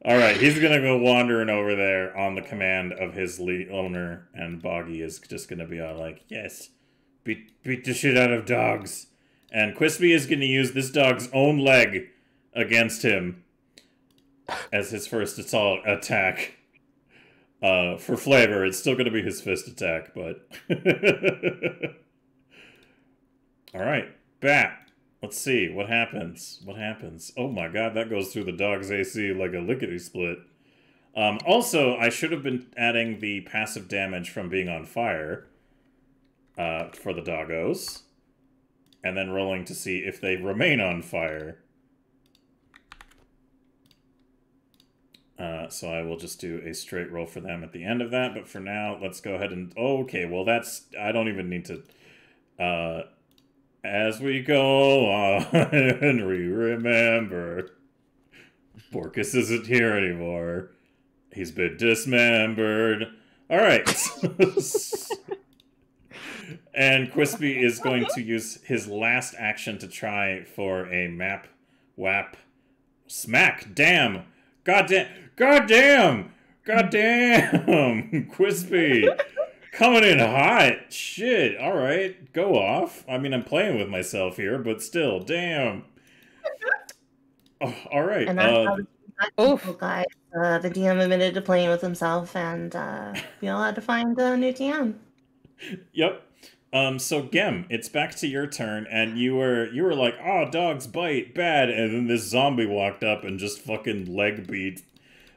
Alright, he's gonna go wandering over there on the command of his owner, and Boggy is just gonna be all like, yes, beat the shit out of dogs. And Crispy is gonna use this dog's own leg against him as his first attack. For flavor, it's still gonna be his fist attack, but... Alright, Bat. Let's see, what happens? What happens? Oh my god, that goes through the dog's AC like a lickety-split. Also, I should have been adding the passive damage from being on fire for the doggos. And then rolling to see if they remain on fire. So I will just do a straight roll for them at the end of that. But for now, let's go ahead and... Okay, well that's... I don't even need to... As we go on, we remember. Porcus isn't here anymore. He's been dismembered. Alright. And Crispy is going to use his last action to try for a map whap smack. Damn! Goddamn! Crispy! Coming in hot! Shit, alright, go off. I mean, I'm playing with myself here, but still, damn. Oh, alright.
And that's how guys, the DM admitted to playing with himself, and we all had to find a new DM.
Yep. So Gem, it's back to your turn, and you were like, oh, dogs bite, bad, and then this zombie walked up and just fucking leg beat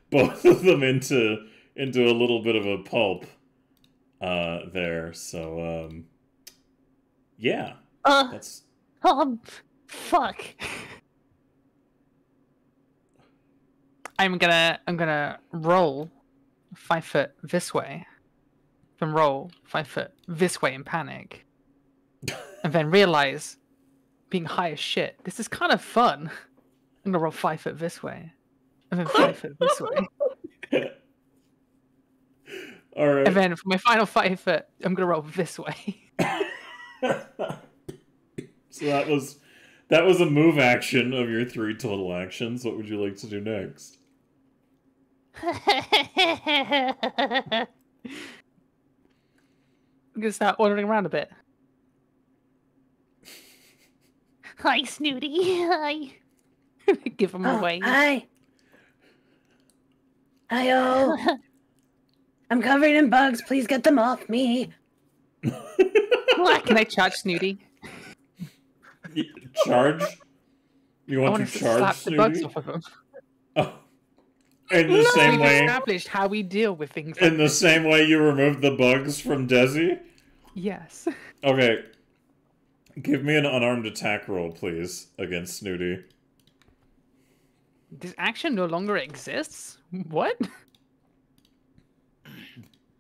both of them into a little bit of a pulp. There, so, yeah. That's...
Fuck.
I'm gonna roll 5 foot this way, then roll 5 foot this way in panic, and then realize, being high as shit, this is kind of fun. I'm gonna roll 5 foot this way, and then 5 foot this way.
All right.
And then for my final 5 foot, I'm gonna roll this way.
So that was a move action of your 3 total actions. What would you like to do next?
I'm gonna start wandering around a bit.
Hi, Snooty. Hi.
Give him away.
Hi. Hi-oh. I'm covered in bugs. Please get them off me.
Can I charge Snooty?
Charge? You want to charge
slap
Snooty?
the bugs off of him.
Oh. In the same
We've
way.
established how we deal with things.
In the same way you removed the bugs from Desi?
Yes.
Okay. Give me an unarmed attack roll, please, against Snooty.
This action no longer exists? What?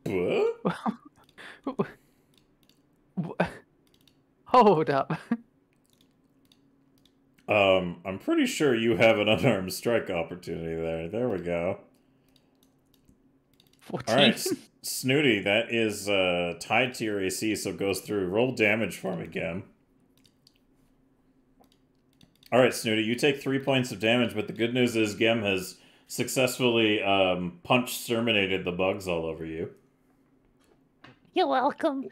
What?
Hold up.
I'm pretty sure you have an unarmed strike opportunity there. There we go.
14.
Alright, Snooty, that is tied to your AC, so it goes through. Roll damage for me again. Alright, Snooty, you take 3 points of damage, but the good news is Gem has successfully punch-terminated the bugs all over you.
You're welcome.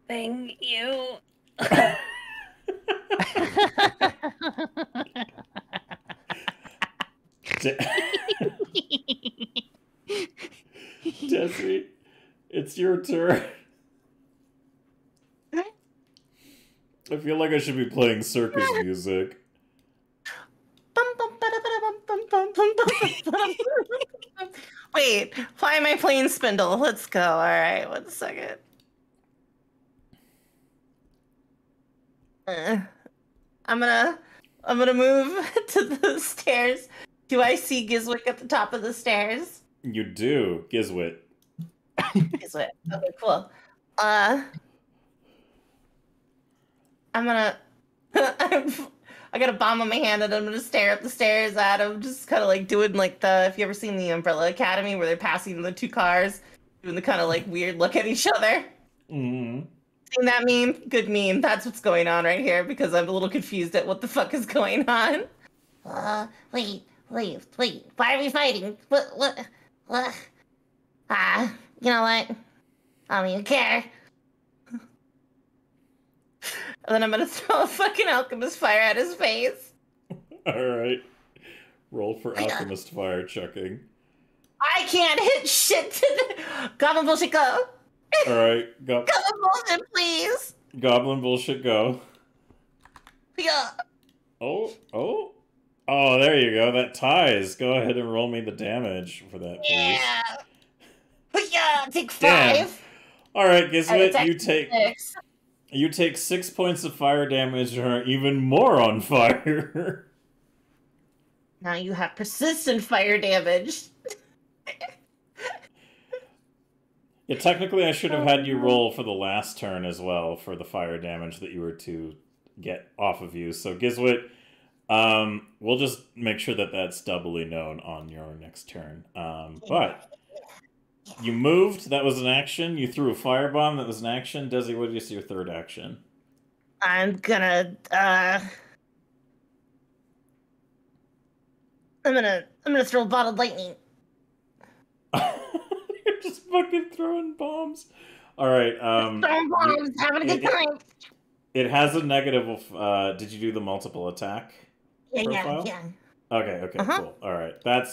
Thank you.
Desi, it's your turn. I feel like I should be playing circus music.
Wait, why am I playing Spindle? Let's go. All right, 1 second. I'm gonna move to the stairs. Do I see Gizwick at the top of the stairs?
You do, Gizwit.
Gizwit. Okay, cool. I'm gonna I got a bomb on my hand, and I'm gonna stare up the stairs at him, just kind of like doing like the. If you ever seen the Umbrella Academy where they're passing the two cars, doing the kind of like weird look at each other.
Mm-hmm.
Seen that meme? Good meme. That's what's going on right here because I'm a little confused at what the fuck is going on.
Wait. Why are we fighting? What? You know what? I don't even care.
And then I'm gonna throw a fucking alchemist fire at his face.
Alright. Roll for Alchemist Fire chucking.
I can't hit shit to the... Goblin bullshit, go.
Alright,
Goblin bullshit, please.
Goblin bullshit, go.
Yeah.
Oh, there you go. That ties. Go ahead and roll me the damage for that, please.
Yeah, take 5.
Alright, Gizmit,
I
you take...
6.
You take 6 points of fire damage and are even more on fire.
Now you have persistent fire damage.
Yeah, technically I should have had you roll for the last turn as well for the fire damage that you were to get off of you. So Gizwit, we'll just make sure that that's doubly known on your next turn. But you moved, that was an action. You threw a firebomb, that was an action. Desi, what is your third action?
I'm gonna throw bottled lightning.
You're just fucking throwing bombs. Alright,
Throwing bombs, having a good time.
It has a negative of, did you do the multiple attack profile?
Yeah.
Okay, cool. Alright, that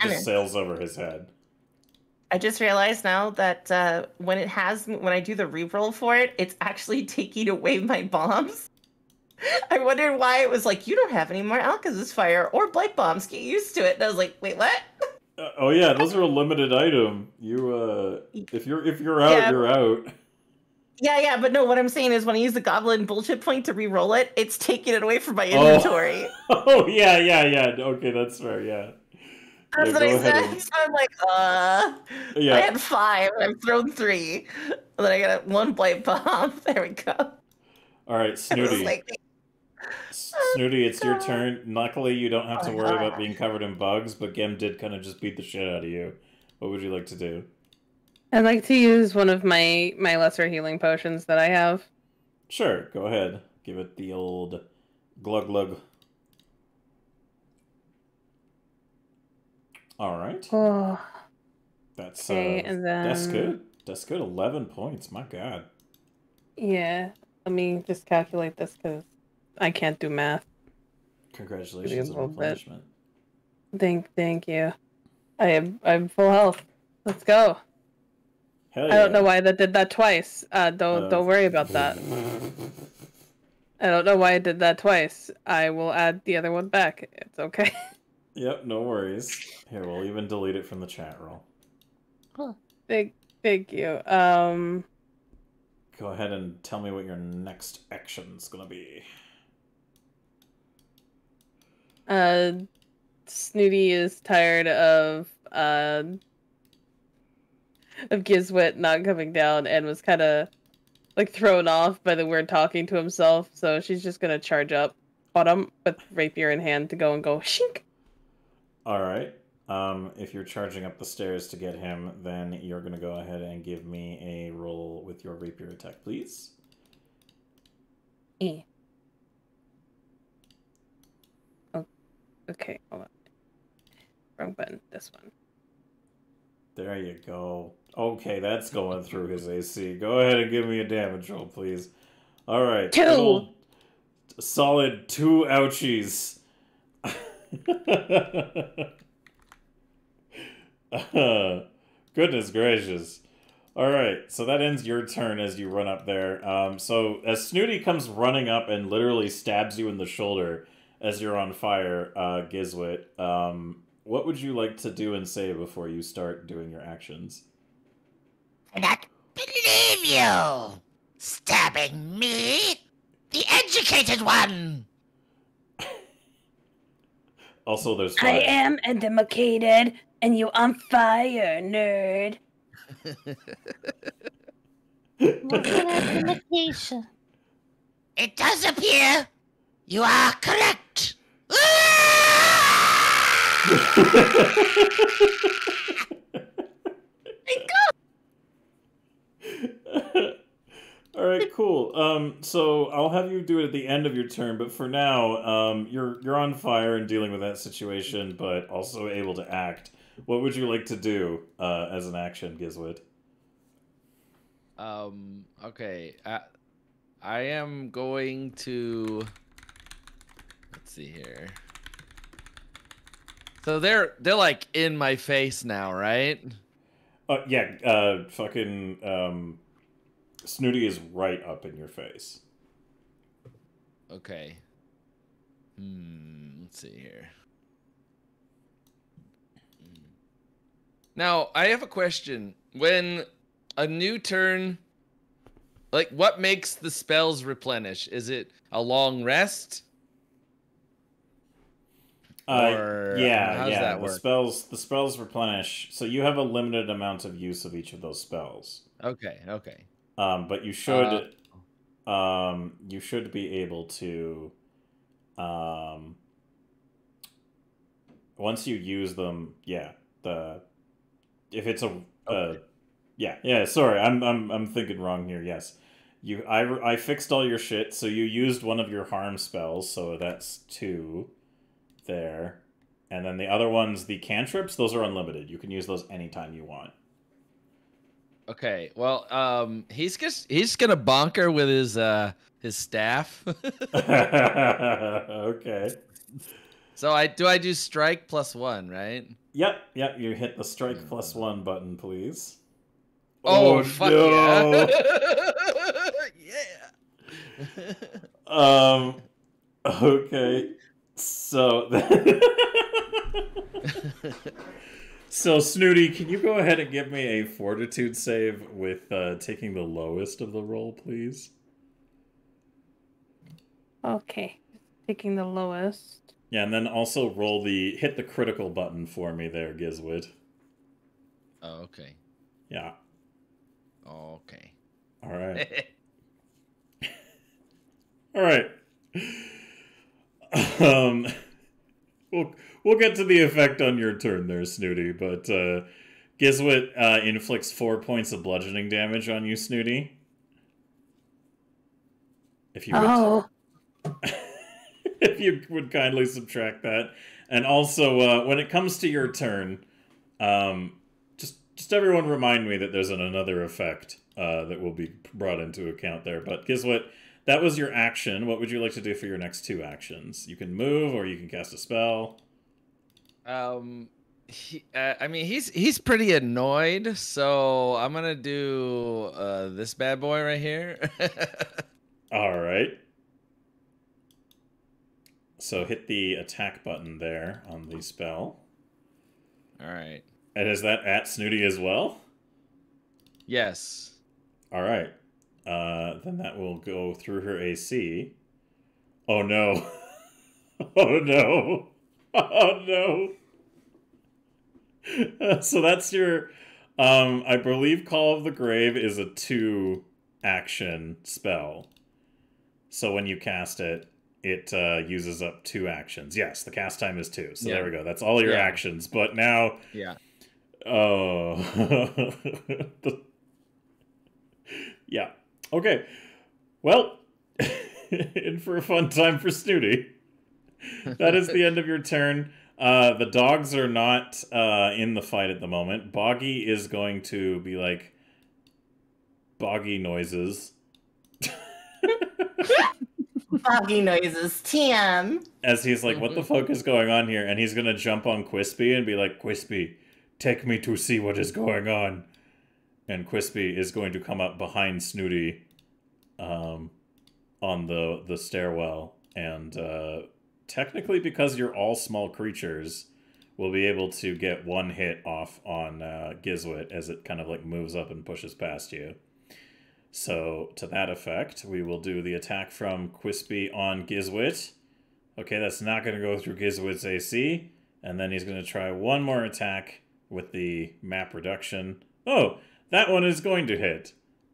just sails over his head.
I just realized now that when I do the reroll for it, it's actually taking away my bombs. I wondered why it was like, you don't have any more Alchemist Fire or Blight Bombs. Get used to it. And I was like, wait, what?
Oh yeah, those are a limited item. You if you're out, you're out.
Yeah, but no, what I'm saying is when I use the goblin bullshit point to reroll it, it's taking it away from my inventory.
Oh yeah. Okay, that's fair, yeah.
That's what I said. So I'm like,
Yeah.
I had 5, and I've thrown 3. And then I got 1 Blight Bomb. There we go.
Alright, Snooty. Snooty, it's your turn. Luckily, you don't have to worry about being covered in bugs, but Gem did kind of just beat the shit out of you. What would you like to do?
I'd like to use one of my lesser healing potions that I have.
Sure, go ahead. Give it the old glug glug. Alright.
Oh.
That's
and then...
that's good. That's good. 11 points. My god.
Yeah. Let me just calculate this because I can't do math.
Congratulations on replenishment.
Thank you. I'm full health. Let's go.
Hell yeah.
I don't know why that did that twice. Don't worry about that. I don't know why I did that twice. I will add the other one back. It's okay.
Yep, no worries. Here, we'll even delete it from the chat roll.
Cool.
Thank you.
Go ahead and tell me what your next action's gonna be.
Snooty is tired of Gizwit not coming down and was kind of like thrown off by the word talking to himself. So she's just gonna charge up on him with rapier in hand to go shink.
All right. If you're charging up the stairs to get him, then you're gonna go ahead and give me a roll with your rapier attack, please.
Oh, okay, hold on. Wrong button. This one.
There you go. Okay, that's going through his AC. Go ahead and give me a damage roll, please. All right.
2.
Solid 2 ouchies. Goodness gracious. Alright, so that ends your turn as you run up there. So as Snooty comes running up and literally stabs you in the shoulder as you're on fire, Gizwit, what would you like to do and say before you start doing your actions?
I not believe you! Stabbing me? The educated one!
Also, there's fire.
I am indemnicated, and you on fire, nerd.
What's an identification?
It does appear You are correct.
All right, cool. So I'll have you do it at the end of your turn, but for now, you're on fire and dealing with that situation, but also able to act. What would you like to do as an action, Gizwit?
Okay. I am going to. Let's see here. So they're like in my face now, right?
Yeah. Fucking. Snooty is right up in your face.
Okay. Let's see here. Now, I have a question. When a new turn, like, what makes the spells replenish? Is it a long rest? Or how does that work?
The spells replenish. So you have a limited amount of use of each of those spells.
Okay.
But you should be able to once you use them, if it's sorry, I'm thinking wrong here. Yes. I fixed all your shit, so you used one of your harm spells, so that's 2 there. And then the other ones, the cantrips, those are unlimited. You can use those anytime you want.
Okay, well, he's gonna bonker with his staff.
Okay.
So I do strike +1, right?
Yep. You hit the strike +1 button, please.
Oh fuck no.
Yeah! Okay. So So, Snooty, can you go ahead and give me a fortitude save with taking the lowest of the roll, please?
Okay. Taking the lowest.
Yeah, and then also hit the critical button for me there, Gizwit.
Oh, okay.
Yeah.
Okay.
All right. All right. We'll get to the effect on your turn there, Snooty, but Gizwit inflicts 4 points of bludgeoning damage on you, Snooty. If you would, if you would kindly subtract that. And also, when it comes to your turn, just everyone remind me that there's another effect that will be brought into account there. But Gizwit, that was your action. What would you like to do for your next 2 actions? You can move, or you can cast a spell.
I mean, he's pretty annoyed, so I'm gonna do this bad boy right here.
All right. So hit the attack button there on the spell.
All right.
And is that at Snooty as well?
Yes.
All right. Then that will go through her AC. Oh no. Oh no. Oh no. So that's your I believe Call of the Grave is a 2-action spell. So when you cast it, it uses up 2 actions. Yes, the cast time is 2. So there we go. That's all your actions. But now oh. Yeah. Okay. Well, in for a fun time for Snooty. That is the end of your turn. The dogs are not in the fight at the moment. Boggy is going to be like boggy noises.
Boggy noises, TM.
As he's like, what the fuck is going on here? And he's going to jump on Quispy and be like, Quispy, take me to see what is going on. And Quispy is going to come up behind Snooty on the stairwell. And technically, because you're all small creatures, we'll be able to get 1 hit off on Gizwit as it kind of like moves up and pushes past you. So, to that effect, we will do the attack from Quispy on Gizwit. Okay, that's not going to go through Gizwit's AC. And then he's going to try one more attack with the map reduction. Oh, that one is going to hit.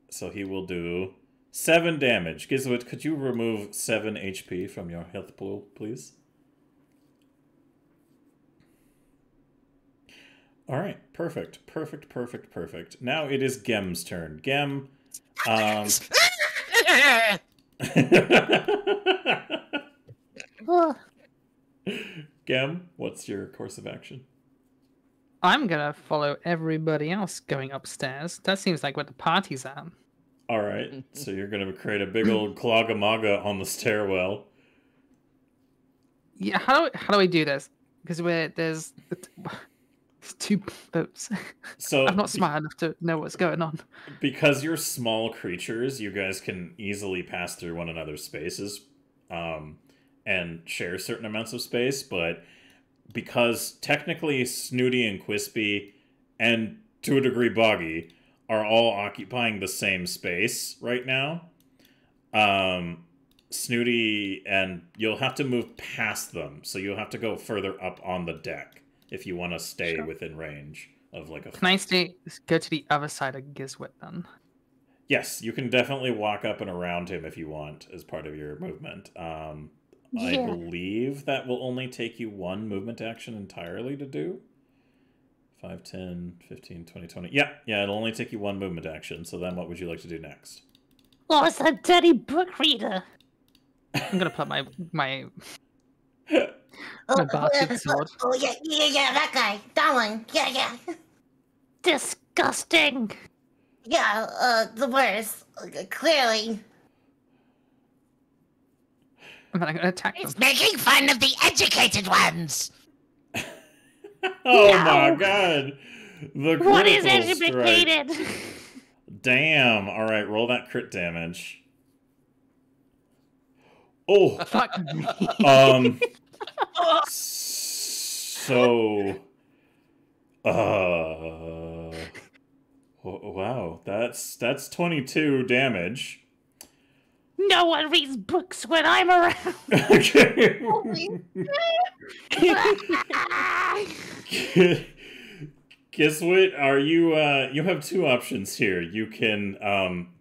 So he will do 7 damage. Gizwit, could you remove 7 HP from your health pool, please? Alright, perfect. Now it is Gem's turn. Gem,
Oh,
Gem, what's your course of action?
I'm gonna follow everybody else going upstairs. That seems like where the party's at.
Alright, so you're gonna create a big old clogamaga on the stairwell.
Yeah, how do we do this? Because there's 2 boats.
So
I'm not smart enough to know what's going on.
because you're small creatures, you guys can easily pass through one another's spaces and share certain amounts of space, but because technically Snooty and Quispy, and to a degree Boggy, are all occupying the same space right now, Snooty and you'll have to move past them, so you'll have to go further up on the deck if you want to stay within range of like a...
Can I go to the other side of Gizwit then?
Yes, you can definitely walk up and around him if you want as part of your movement. I
Yeah.
believe that will only take you 1 movement action entirely to do. 5, 10, 15, 20, 20. Yeah, it'll only take you 1 movement action. So then what would you like to do next?
oh, it's a dirty book reader.
I'm gonna put my
Oh,
bastard sword.
oh yeah, that guy. That one. Yeah.
Disgusting.
Yeah, the worst. Clearly.
And then I'm gonna attack them.
It's making fun of the educated ones.
Oh
No.
my god! The
What is
critical strike.
educated?
Damn! Alright, roll that crit damage. Oh!
Fuck me.
So... wow, that's 22 damage.
No one reads books when I'm around.
Okay. Gizwit, are you you have 2 options here. You can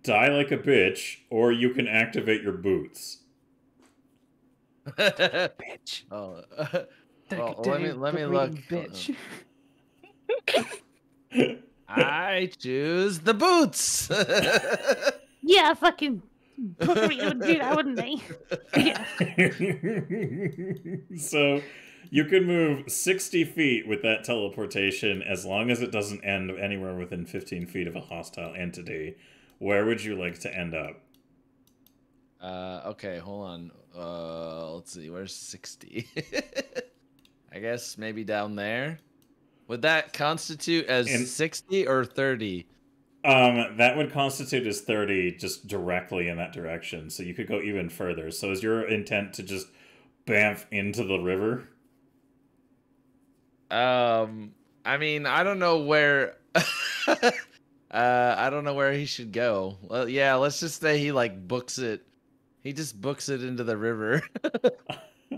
die like a bitch, or you can activate your boots.
Bitch.
Oh,
Well,
let me look.
Bitch.
I choose the boots.
Yeah, fucking book reader would do that, wouldn't they? Yeah.
So you can move 60 feet with that teleportation as long as it doesn't end anywhere within 15 feet of a hostile entity. Where would you like to end up?
Okay, hold on. Let's see. Where's 60? I guess maybe down there. Would that constitute as 60 or 30?
That would constitute as 30 just directly in that direction. So you could go even further. So is your intent to just bamf into the river?
I mean, I don't know where I don't know where he should go. Well, yeah, let's just say he like books it. He just books it into the river.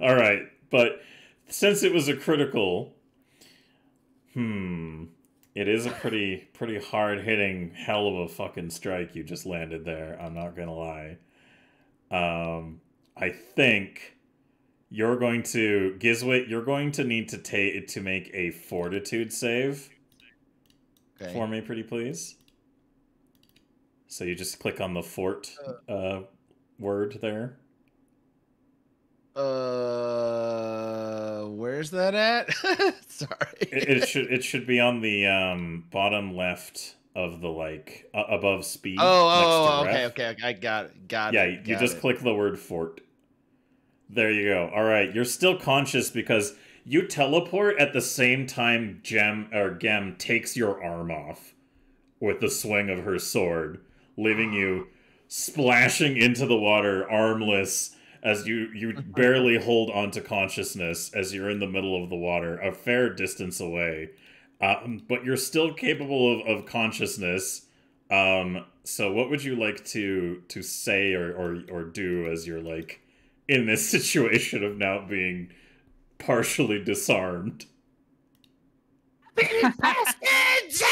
All right, but since it was a critical, it is a pretty hard-hitting hell of a fucking strike you just landed there. I'm not gonna lie. I think you're going to Gizwit. You're going to need to make a fortitude save for me, pretty please. So you just click on the fort word there.
Where's that at? Sorry.
It should be on the bottom left of the above speed.
Oh,
next to
okay. I got it.
Yeah, you just click the word fort. There you go. All right, you're still conscious because you teleport at the same time Gem takes your arm off with the swing of her sword, leaving you splashing into the water, armless, as you barely hold onto consciousness as you're in the middle of the water, a fair distance away. But you're still capable of consciousness. So what would you like to say or do as you're like in this situation of now being partially disarmed?
Bastards!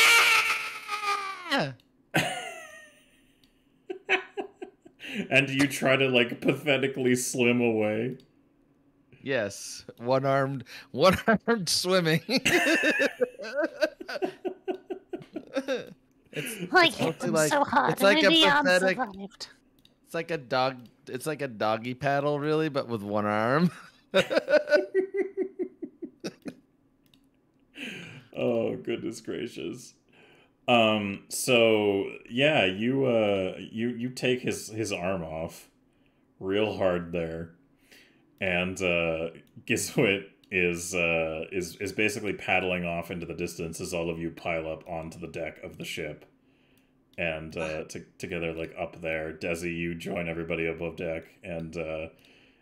And you try to, like, pathetically swim away.
Yes, one-armed swimming.
I hit them so hard,
it's like
and
a
the arm
pathetic.
survived.
It's like a dog. It's like a doggy paddle, really, but with one arm.
Oh, goodness gracious. So yeah, you take his arm off real hard there. And Gizwit is basically paddling off into the distance as all of you pile up onto the deck of the ship. And together, like, up there, Desi, you join everybody above deck, and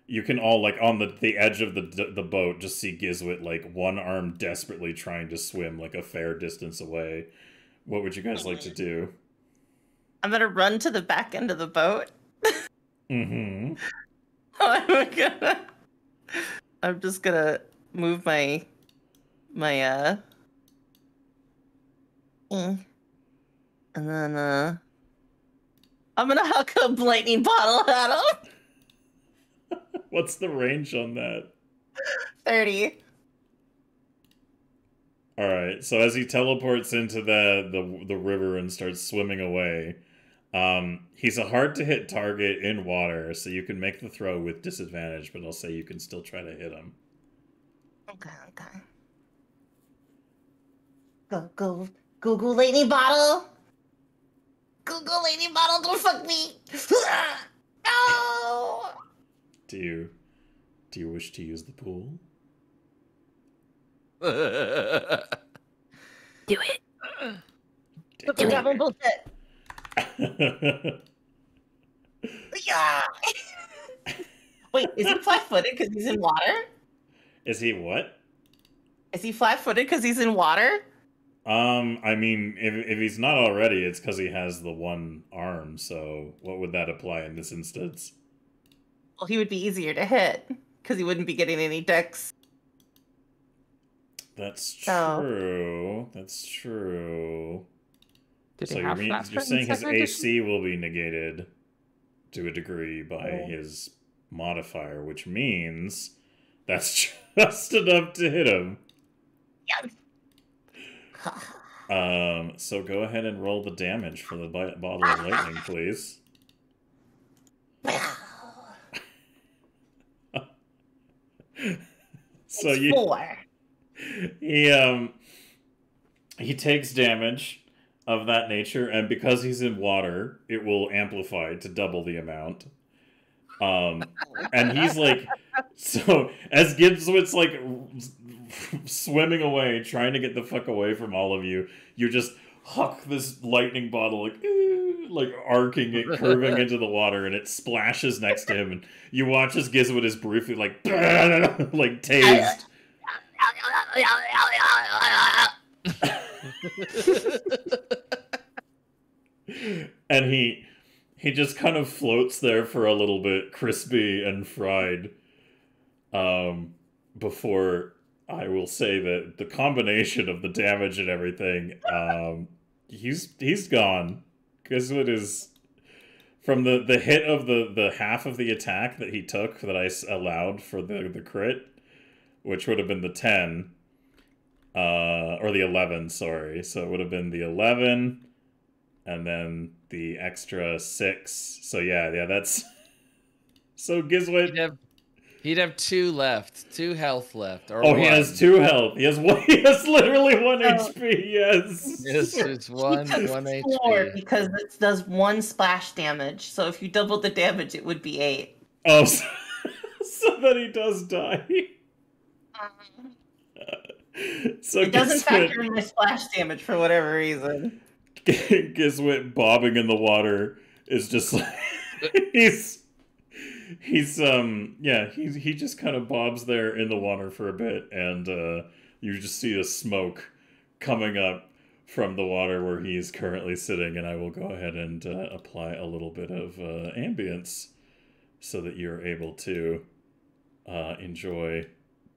you can all, like, on the edge of the boat, just see Gizwit, like, one arm desperately trying to swim, like, a fair distance away. What would you guys like to do?
I'm gonna run to the back end of the boat.
Mm-hmm.
I'm just gonna move my and then I'm gonna huck a lightning bottle at him.
What's the range on that?
30.
All right. So as he teleports into the river and starts swimming away, he's a hard to hit target in water, so you can make the throw with disadvantage, but I'll say you can still try to hit him.
Okay. Go, lightning bottle. Go, lightning bottle. Don't fuck me. No.
Do you wish to use the pool?
Do it.
Do double bullshit. Yeah. Wait, is he flat-footed because he's in water?
Is he what?
Is he flat-footed because he's in water?
I mean, if he's not already, it's because he has the one arm, so what would that apply in this instance?
Well, he would be easier to hit because he wouldn't be getting any decks.
That's true.
So-
That's true.
Did
So
he have flat
you're
foot in
saying his
second edition?
AC will be negated to a degree by his modifier, which means that's just enough to hit him.
Yes.
So go ahead and roll the damage for the bottle of lightning, please. So
It's
you
4.
he takes damage of that nature, and because he's in water, it will amplify to double the amount. And he's like, so as Gibbswit's like swimming away, trying to get the fuck away from all of you, you just huck this lightning bottle, like arcing it, curving into the water, and it splashes next to him, and you watch as Gizwit is briefly like, like tased. And he just kind of floats there for a little bit, crispy and fried, before I will say that the combination of the damage and everything, he's gone. Gizwit is, from the hit of the half of the attack that he took that I allowed for the crit, which would have been the 10, or the 11, sorry. So it would have been the 11, and then the extra 6. So yeah, that's... So Gizwit...
He'd have 2 left. 2 health left. Or
he has 2 health. He has literally 1 HP, yes.
Yes, it's 1 HP.
4 because it does 1 splash damage. So if you double the damage, it would be 8.
Oh, so then he does die. So
It doesn't factor in my splash damage for whatever reason.
Gizwit bobbing in the water is just like he just kind of bobs there in the water for a bit, and you just see a smoke coming up from the water where he's currently sitting, and I will go ahead and apply a little bit of ambience so that you're able to enjoy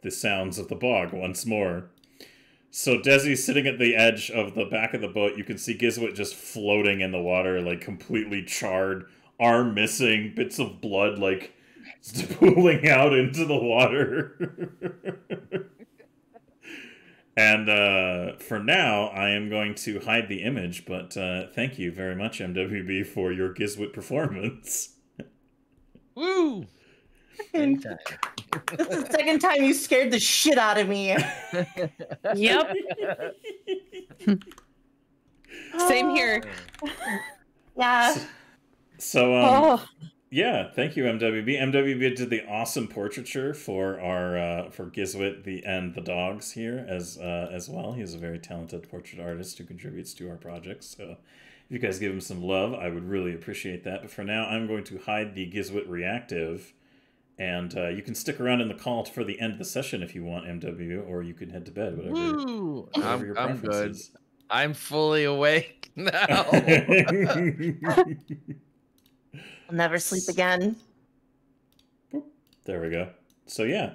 the sounds of the bog once more. So Desi's sitting at the edge of the back of the boat. You can see Gizwit just floating in the water, like completely charred arm missing, bits of blood like pooling out into the water. And for now, I am going to hide the image, but thank you very much, MWB, for your Gizwit performance.
Woo! Anytime.
This is the second time you scared the shit out of me.
Yep. Same here.
Yeah.
So,
Oh.
yeah, thank you, MWB. MWB did the awesome portraiture for our for Gizwit and the dogs here as well. He's a very talented portrait artist who contributes to our projects. So, if you guys give him some love, I would really appreciate that. But for now, I'm going to hide the Gizwit reactive, and you can stick around in the call for the end of the session if you want, MW, or you can head to bed.
Woo!
Whatever your
I'm
preference
good.
is.
I'm fully awake now.
I'll never sleep again.
There we go. So yeah,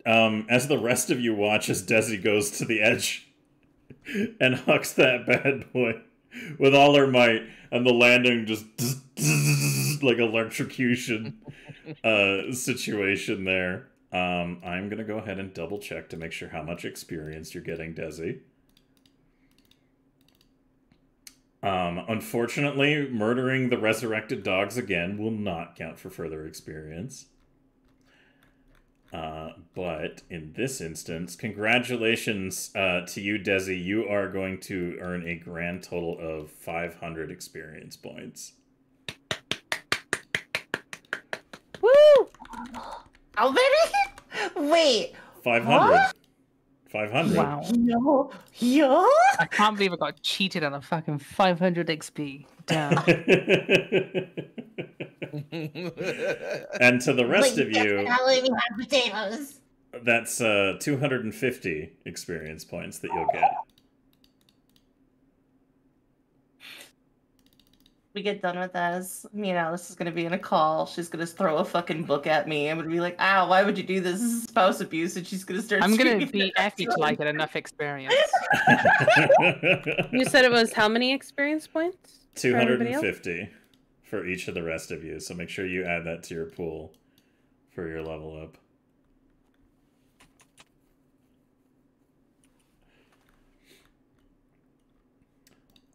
as the rest of you watch as Desi goes to the edge and hucks that bad boy with all her might, and the landing just like electrocution situation there. I'm gonna go ahead and double check to make sure how much experience you're getting, Desi. Unfortunately, murdering the resurrected dogs again will not count for further experience. But in this instance, congratulations to you, Desi. You are going to earn a grand total of 500 experience points.
Woo! How many? Wait.
500.
What?
500.
Wow.
Yo?
I can't believe I got cheated on a fucking 500 XP. Damn.
And to the rest of you,
I'll even have potatoes.
that's 250 experience points that you'll get.
We get done with this. Me and Alice is gonna be in a call. She's gonna throw a fucking book at me. I'm gonna be like, "Ow, why would you do this? This is spouse abuse." And she's gonna start.
I'm gonna
screaming
be
at
effy till I get enough experience.
You said it was how many experience points? for everybody else?
250 for each of the rest of you. So make sure you add that to your pool for your level up.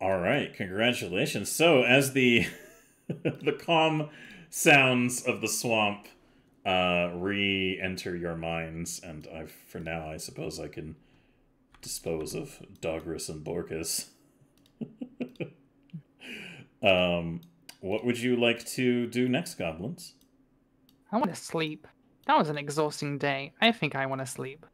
All right, congratulations. So as the the calm sounds of the swamp re-enter your minds, and for now I suppose I can dispose of Dogrus and Borkus. What would you like to do next, goblins?
I want to sleep. That was an exhausting day. I think I want to sleep.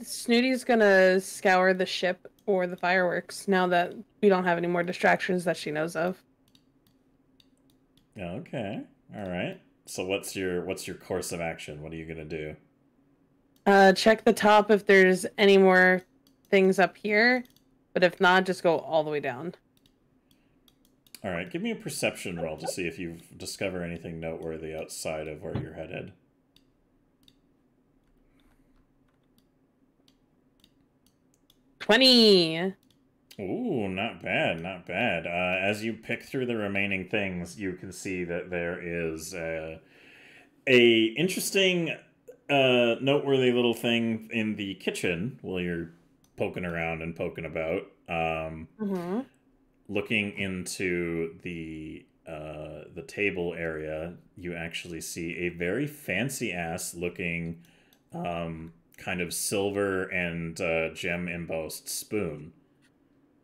Snooty's gonna scour the ship for the fireworks now that we don't have any more distractions that she knows of.
Okay, all right. So what's your course of action? What are you gonna do?
Check the top if there's any more things up here, but if not, just go all the way down.
All right, give me a perception roll to see if you discover anything noteworthy outside of where you're headed.
$20.
Ooh, not bad, not bad. As you pick through the remaining things, you can see that there is a interesting, noteworthy little thing in the kitchen while you're poking around and poking about. Looking into the table area, you actually see a very fancy-ass looking kind of silver and gem embossed spoon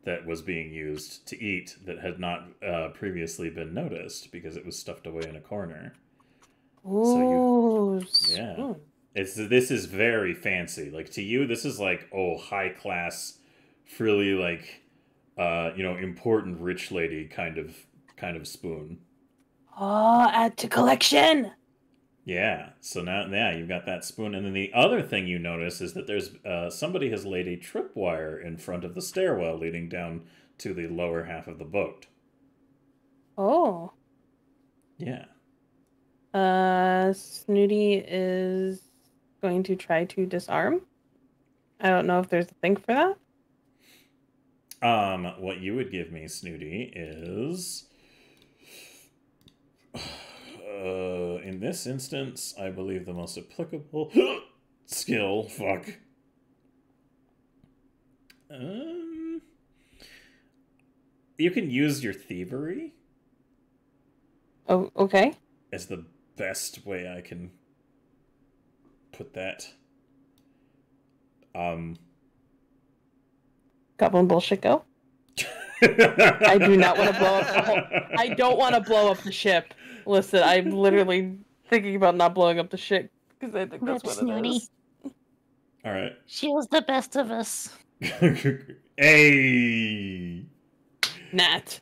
that was being used to eat that had not previously been noticed because it was stuffed away in a corner.
Ooh,
Yeah. This is very fancy. Like, to you, this is like, oh, high class, really like important rich lady kind of spoon.
Oh, add to collection.
Yeah, so now you've got that spoon, and then the other thing you notice is that there's somebody has laid a tripwire in front of the stairwell leading down to the lower half of the boat.
Oh.
Yeah.
Snooty is going to try to disarm. I don't know if there's a thing for that.
What you would give me, Snooty, is In this instance, I believe the most applicable skill. Fuck. You can use your thievery.
Oh, okay.
As the best way I can put that.
Goblin bullshit go. I do not want to blow up the whole... I don't want to blow up the ship. Listen, I'm literally thinking about not blowing up the ship because I think that's
Rip
what
Snooty.
it is.
All right.
She was the best of us.
Hey.
Nat.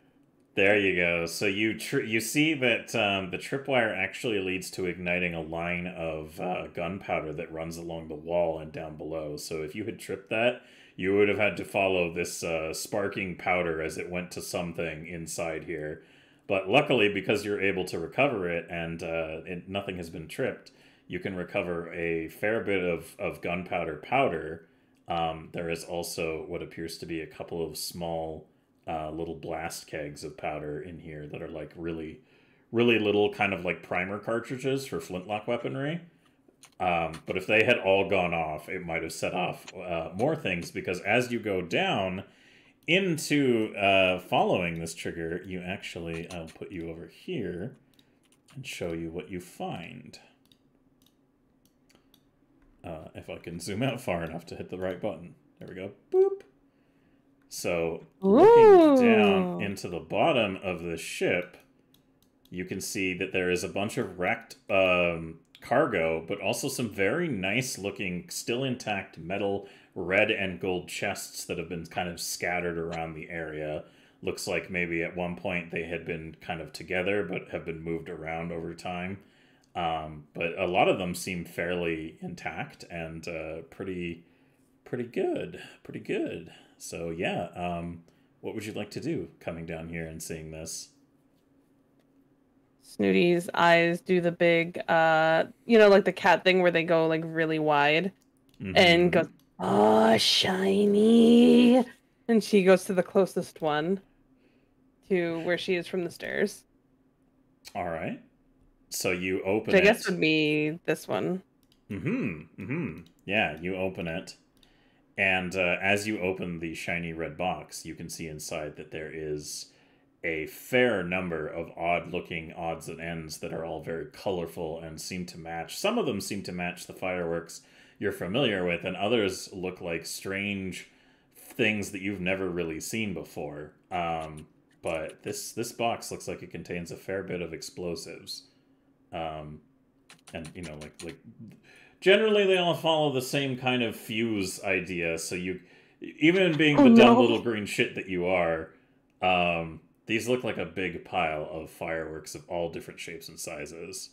There you go. So you see that the tripwire actually leads to igniting a line of gunpowder that runs along the wall and down below. So if you had tripped that, you would have had to follow this sparking powder as it went to something inside here. But luckily, because you're able to recover it and nothing has been tripped, you can recover a fair bit of gunpowder powder. There is also what appears to be a couple of small little blast kegs of powder in here that are like really, really little, kind of like primer cartridges for flintlock weaponry. But if they had all gone off, it might have set off more things, because as you go down into following this trigger, you actually, I'll put you over here and show you what you find. If I can zoom out far enough to hit the right button. There we go. Boop. So, looking down into the bottom of the ship, you can see that there is a bunch of wrecked cargo, but also some very nice looking, still intact metal red and gold chests that have been kind of scattered around the area. Looks like maybe at one point they had been kind of together, but have been moved around over time. But a lot of them seem fairly intact and pretty good. Pretty good. So yeah, what would you like to do coming down here and seeing this?
Snooty's eyes do the big, like the cat thing where they go like really wide, and goes, "Oh, shiny!" And she goes to the closest one, to where she is from the stairs.
All right. So you open
Which
it.
I guess would be this one.
Yeah, you open it. And as you open the shiny red box, you can see inside that there is a fair number of odd-looking odds and ends that are all very colorful and seem to match. Some of them seem to match the fireworks you're familiar with, and others look like strange things that you've never really seen before. But this box looks like it contains a fair bit of explosives. And, like generally they all follow the same kind of fuse idea, so you, even being the dumb little green shit that you are, these look like a big pile of fireworks of all different shapes and sizes.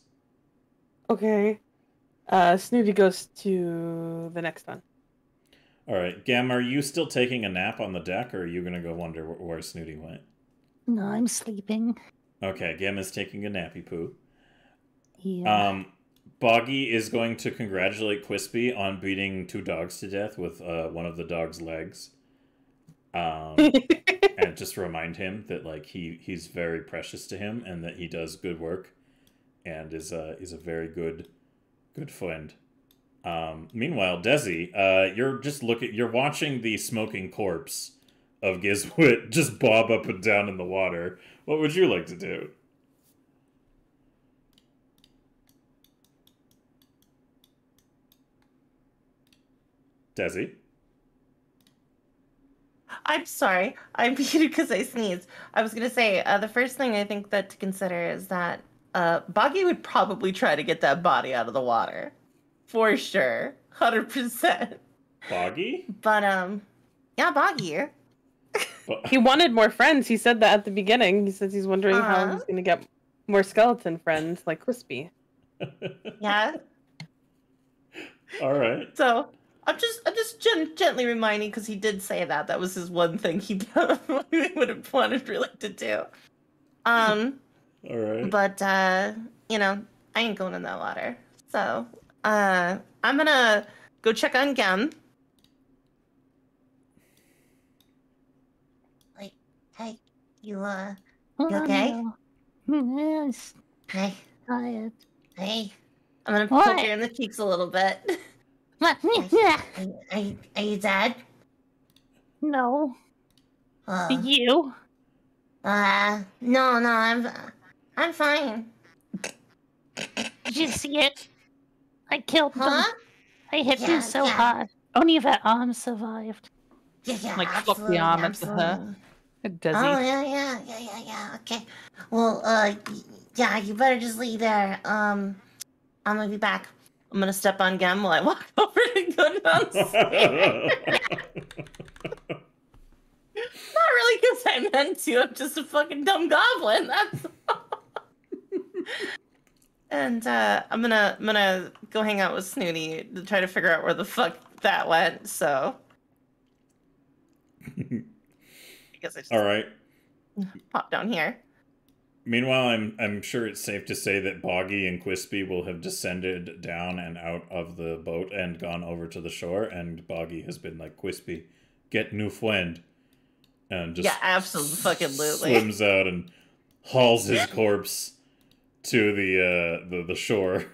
Okay. Snooty goes to the next one.
Alright, Gam, are you still taking a nap on the deck, or are you gonna go wonder where Snooty went?
No, I'm sleeping.
Okay, Gam is taking a nappy poo.
Yeah.
Boggy is going to congratulate Quispy on beating 2 dogs to death with one of the dog's legs. And just remind him that like he's very precious to him and that he does good work and is a very good friend. Meanwhile, Desi, you're watching the smoking corpse of Gizwit just bob up and down in the water. What would you like to do? Desi?
I'm sorry. I muted because I sneezed. I was going to say, the first thing I think that to consider is that Boggy would probably try to get that body out of the water. For sure. 100%.
Boggy?
But, yeah, Boggy.
He wanted more friends. He said that at the beginning. He says he's wondering how he's going to get more skeleton friends like Crispy.
Yeah.
All right.
So I'm just gently reminding, because he did say that was his one thing he would have wanted really to do.
All right.
But I ain't going in that water. So I'm gonna go check on Gem.
Hey, you
Oh,
okay?
no. Yes.
Hey,
Tired.
hey. I'm gonna
What?
poke her in the cheeks a little bit. Are you dead?
No.
Uh,
You?
no, I'm fine.
Did you see it? I killed them.
Huh?
I hit
Yeah,
them so
yeah.
hard. Only their arms survived.
Yeah,
Like, flop the
absolutely,
arm into her.
absolutely.
Desi.
Oh, yeah. Okay. Well, yeah, you better just leave there. I'm gonna be back. I'm gonna step on Gem while I walk over to go downstairs. Not really because I meant to. I'm just a fucking dumb goblin. That's all. And I'm gonna go hang out with Snooty to try to figure out where the fuck that went. So I guess I just
All right.
pop down here.
Meanwhile, I'm sure it's safe to say that Boggy and Quispy will have descended down and out of the boat and gone over to the shore, and Boggy has been like, Quispy, get new friend. And just
absolutely
swims out and hauls his corpse to the shore.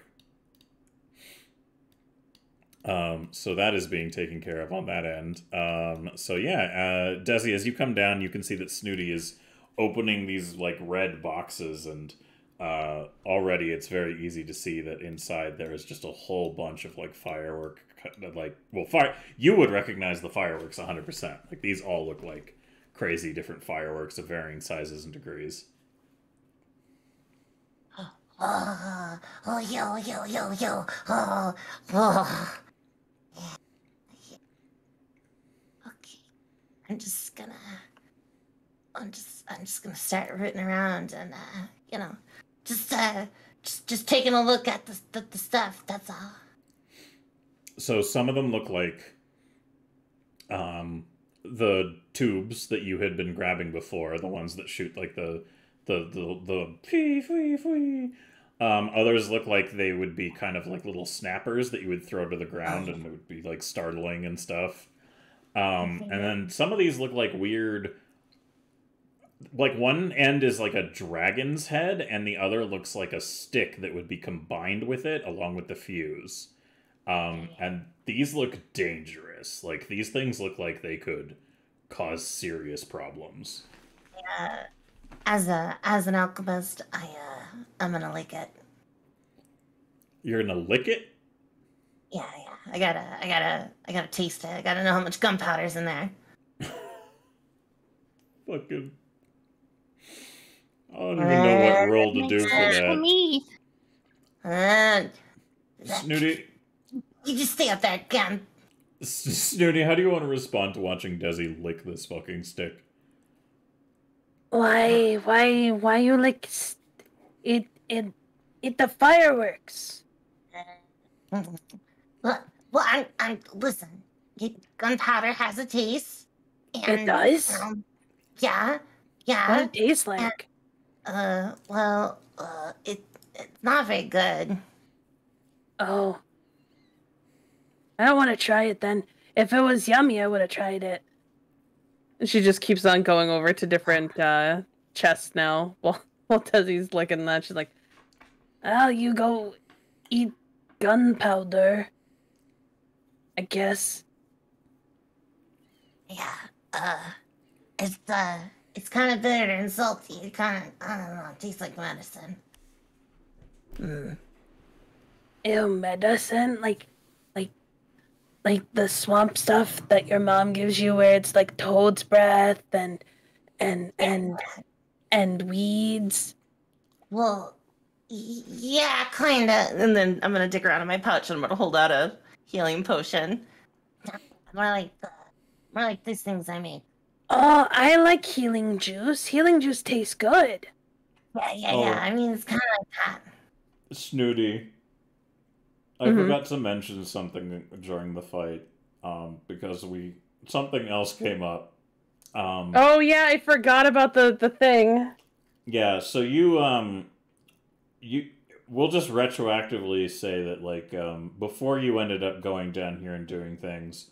So that is being taken care of on that end. So yeah, Desi, as you come down, you can see that Snooty is opening these like red boxes, and already it's very easy to see that inside there is just a whole bunch of like firework, you would recognize the fireworks 100%. Like these all look like crazy different fireworks of varying sizes and degrees.
Oh, yo. Okay. I'm just gonna start rooting around and just taking a look at the stuff, that's all.
So some of them look like the tubes that you had been grabbing before, the ones that shoot like the fee fee fee. Others look like they would be kind of like little snappers that you would throw to the ground, and it would be like startling and stuff. And then some of these look like weird. Like one end is like a dragon's head, and the other looks like a stick that would be combined with it along with the fuse. And these look dangerous. Like these things look like they could cause serious problems.
As an alchemist, I'm gonna lick it.
You're gonna lick it?
Yeah. I gotta taste it. I gotta know how much gunpowder's in there.
Fucking. I don't even know what roll to do for that.
Me.
Snooty.
You just stay up there again.
Snooty, how do you want to respond to watching Desi lick this fucking stick?
Why you like it the fireworks?
Well, I'm listen. Gunpowder has a taste. And,
It does?
Yeah.
What it tastes like?
It's not very good.
Oh. I don't want to try it then. If it was yummy, I would have tried it.
She just keeps on going over to different chests now while Desi's licking that. She's like,
Well, you go eat gunpowder, I guess.
Yeah. It's kind of bitter and salty. It kind of, I don't know, it tastes like medicine.
Ew, medicine? Like the swamp stuff that your mom gives you where it's like toad's breath and weeds.
Well, yeah, kinda. And then I'm gonna dig around in my pouch and I'm gonna hold out a healing potion. More like these things I make.
Oh, I like healing juice. Healing juice tastes good.
Yeah. I mean, it's kind of like that.
Snooty. I forgot to mention something during the fight, because something else came up.
oh yeah, I forgot about the thing.
Yeah, so we'll just retroactively say that, like, before you ended up going down here and doing things,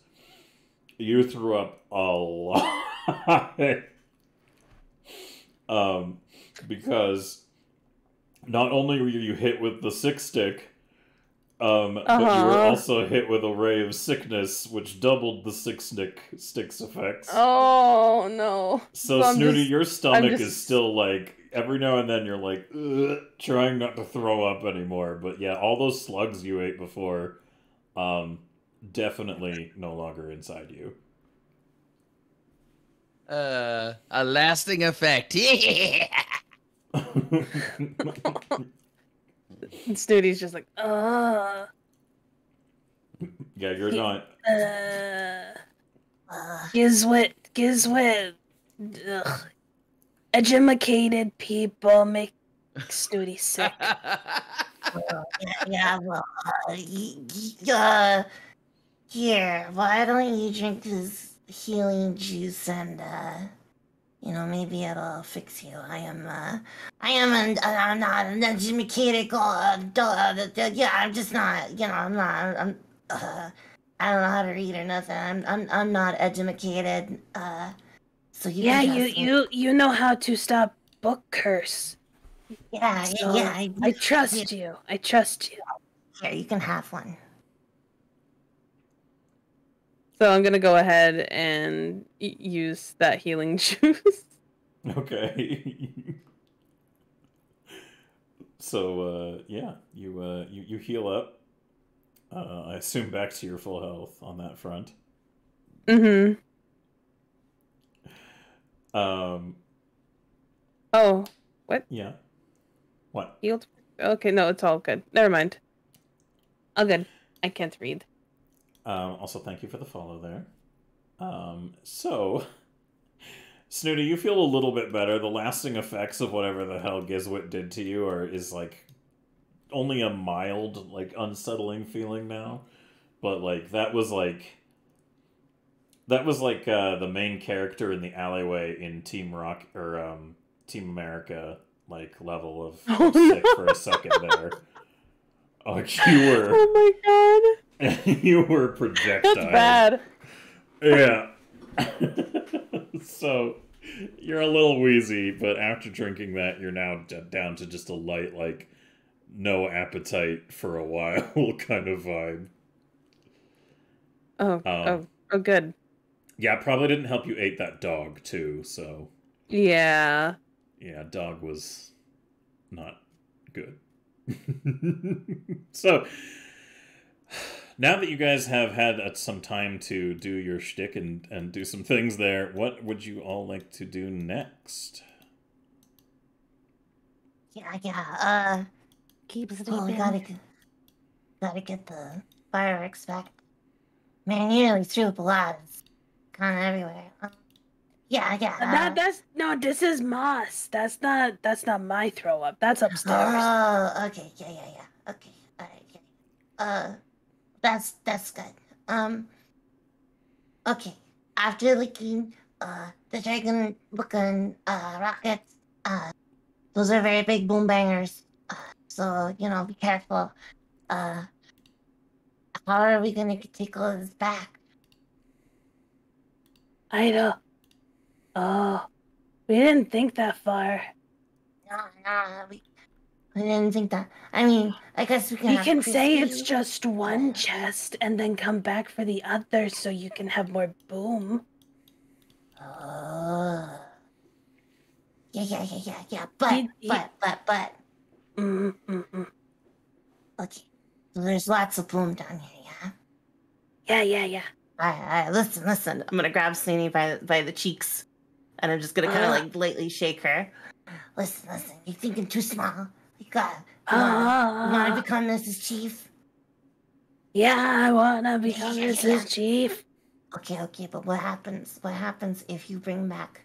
you threw up a lot. Because not only were you hit with the sick stick, but you were also hit with a ray of sickness, which doubled the sick stick's effects.
Oh no.
So Snooty, your stomach is still like, every now and then you're like, ugh, trying not to throw up anymore. But yeah, all those slugs you ate before, definitely no longer inside you.
A lasting effect.
And Snooty's just like,
Yeah, you're not.
Gizwit. Ugh. Educated people make Snooty sick.
Well, here, why don't you drink this healing juice and, maybe it'll fix you. I'm not an educated, I'm just not, I don't know how to read or nothing. I'm not educated, so you can trust me.
you know how to stop book curse.
Yeah,
So
yeah.
I trust you. I trust you.
Here, you can have one.
so I'm gonna go ahead and use that healing juice.
Okay. So, yeah, you heal up. I assume back to your full health on that front.
Mm-hmm. Oh, what?
Yeah. What?
Healed? Okay, no, it's all good. Never mind. All good. I can't read.
Also, thank you for the follow there. So, Snooty, you feel a little bit better. The lasting effects of whatever the hell Gizwit did to you is like only a mild, like, unsettling feeling now. But like that was like the main character in the alleyway in Team Rock or Team America, like level of sick for a second there. Like you were.
Oh my god.
You were projectile.
That's bad.
Yeah. So you're a little wheezy, but after drinking that, you're now down to just a light, like no appetite for a while kind of vibe.
Oh, good.
Yeah, probably didn't help you ate that dog too, so.
Yeah.
Yeah, dog was not good. So, now that you guys have had some time to do your shtick and do some things there, what would you all like to do next?
Keep sleeping. We gotta get the fireworks back. Man, you really threw up a lot. It's kind of everywhere.
This is moss. That's not my throw up. That's upstairs.
Oh, okay, yeah. Okay, alright, that's good. Okay. After licking, the dragon-looking, rockets, those are very big boom bangers. So, be careful. How are we gonna take all this back?
I don't. Oh, we didn't think that far.
No, we didn't think that. I mean, I guess we can.
We
have
can say
Christy.
it's just one chest and then come back for the other so you can have more boom.
Yeah. But. Okay. So there's lots of boom down here, yeah?
Yeah.
Alright, listen. I'm gonna grab Snooty by the cheeks, and I'm just gonna kind of like lightly shake her. Listen. You're thinking too small. You wanna become Mrs. Chief?
Yeah, I wanna become Mrs. Chief.
Okay, but what happens if you bring back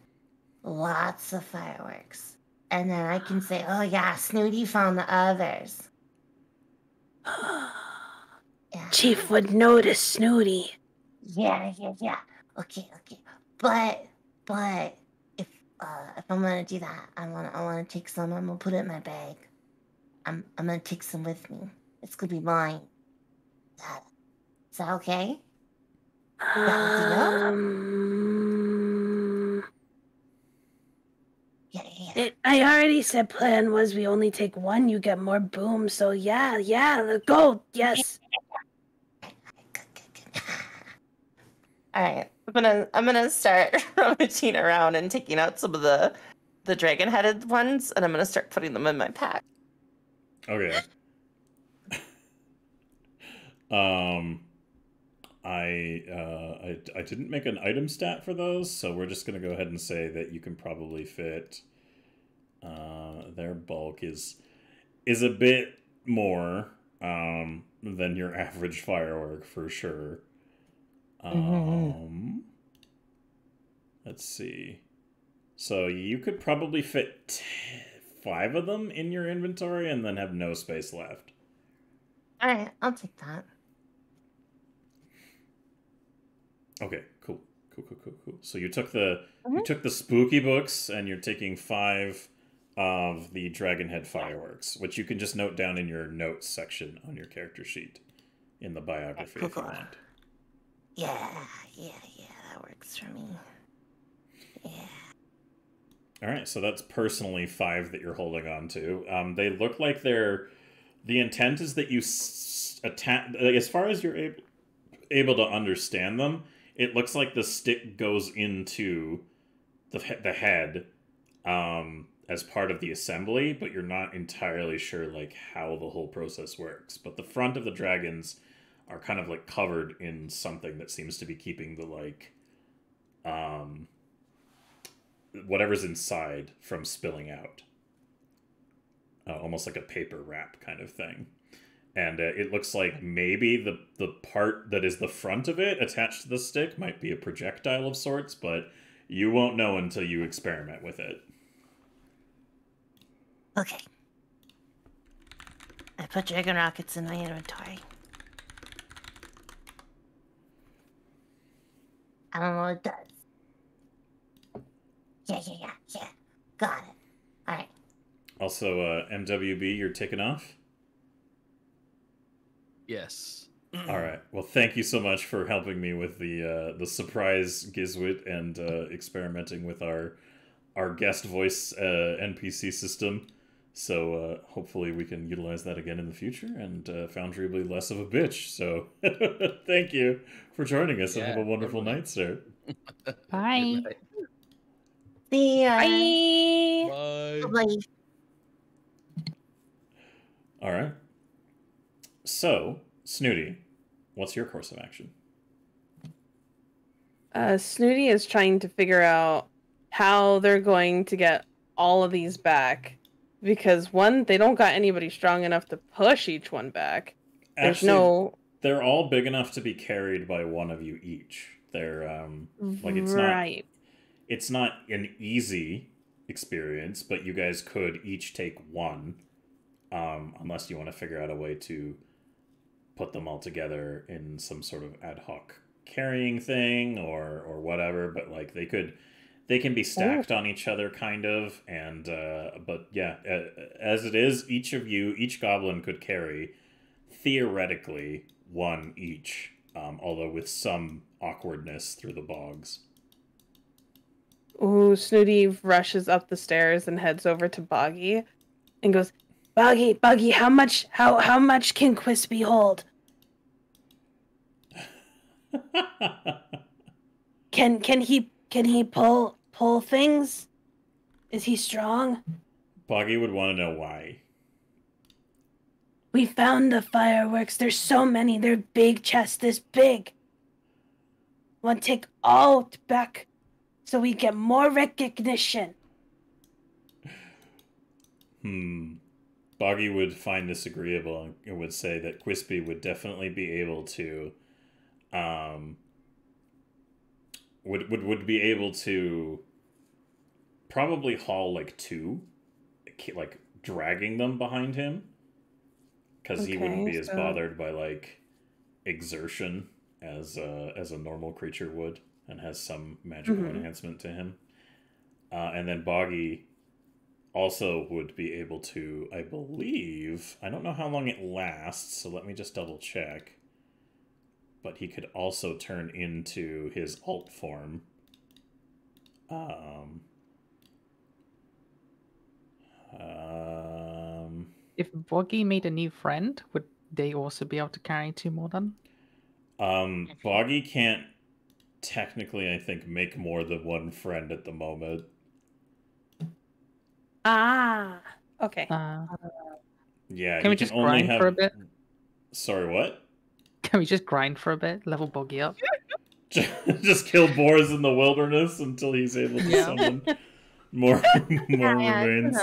lots of fireworks? And then I can say, oh yeah, Snooty found the others. Yeah.
Chief would notice Snooty.
Yeah. Okay. But if I'm gonna do that, I wanna take some. I'm gonna put it in my bag. I'm gonna take some with me. It's gonna be mine. Is that okay? Yeah.
I already said plan was we only take one, you get more boom. So yeah, let's go. Yes.
All right, I'm gonna start rummaging around and taking out some of the dragon-headed ones, and I'm gonna start putting them in my pack.
Okay. I didn't make an item stat for those, so we're just gonna go ahead and say that you can probably fit. Their bulk is a bit more than your average firework for sure. Let's see. So you could probably fit 5 of them in your inventory and then have no space left.
All right, I'll take that.
Okay, cool. So you took the spooky books and you're taking 5 of the Dragonhead fireworks, which you can just note down in your notes section on your character sheet in the biography if you want.
Yeah, that works for me. Yeah.
All right, so that's personally 5 that you're holding on to. They look like they're... The intent is that you attach... As far as you're able to understand them, it looks like the stick goes into the head as part of the assembly, but you're not entirely sure like how the whole process works. But the front of the dragons are kind of like covered in something that seems to be keeping the like whatever's inside from spilling out. Almost like a paper wrap kind of thing. And it looks like maybe the part that is the front of it attached to the stick might be a projectile of sorts, but you won't know until you experiment with it.
Okay. I put dragon rockets in my inventory. I don't know what it does. Yeah. Got it. All right.
Also, MWB, you're ticking off?
Yes.
All right. Well, thank you so much for helping me with the surprise Gizwit and experimenting with our guest voice NPC system. So hopefully we can utilize that again in the future, and Foundry will be less of a bitch. So thank you for joining us, and have a wonderful night, sir.
Bye.
See ya.
Bye.
Bye.
All right. So, Snooty, what's your course of action?
Snooty is trying to figure out how they're going to get all of these back. Because one, they don't got anybody strong enough to push each one back.
Actually, they're all big enough to be carried by one of you each. They're like it's not an easy experience, but you guys could each take one, unless you want to figure out a way to put them all together in some sort of ad hoc carrying thing or whatever. But like they can be stacked on each other, kind of, and but yeah, as it is, each goblin could carry theoretically one each, although with some awkwardness through the bogs.
Ooh, Snooty rushes up the stairs and heads over to Boggy, and goes,
Boggy, how much can Quispy hold? Can he pull things? Is he strong?
Boggy would want to know why.
We found the fireworks. There's so many. They're big chests this big. Want to take all back so we get more recognition.
Boggy would find this agreeable and would say that Quispy would definitely be able to would be able to probably haul like 2, like dragging them behind him, because he wouldn't be as bothered by like exertion as a normal creature would, and has some magical enhancement to him. And then Boggy also would be able to, I believe, I don't know how long it lasts, so let me just double check. But he could also turn into his alt form.
If Boggy made a new friend, would they also be able to carry 2 more then?
Boggy can't technically, I think, make more than 1 friend at the moment.
Ah. Okay.
Yeah,
Can we
you
just
can only
grind
have...
for a bit?
Sorry, what?
Can we just grind for a bit? Level Boggy up?
Just kill boars in the wilderness until he's able to summon more remains.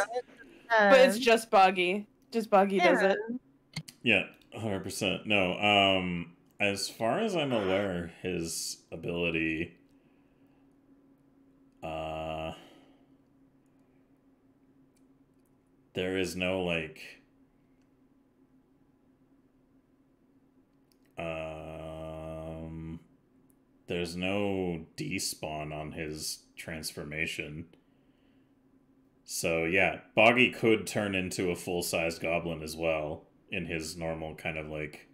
But it's just Boggy. Just Boggy does it.
Yeah, 100%. No, as far as I'm aware, his ability... there is no, like... there's no despawn on his transformation. So yeah, Boggy could turn into a full-sized goblin as well in his normal kind of like,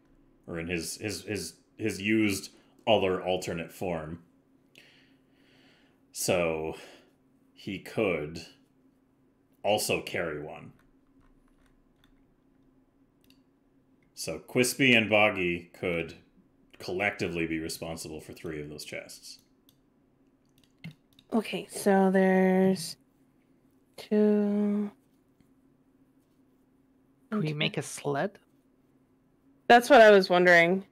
or in his used other alternate form. So he could also carry 1. So Quispy and Boggy could collectively be responsible for 3 of those chests.
Okay, so there's 2.
Can we make a sled?
That's what I was wondering.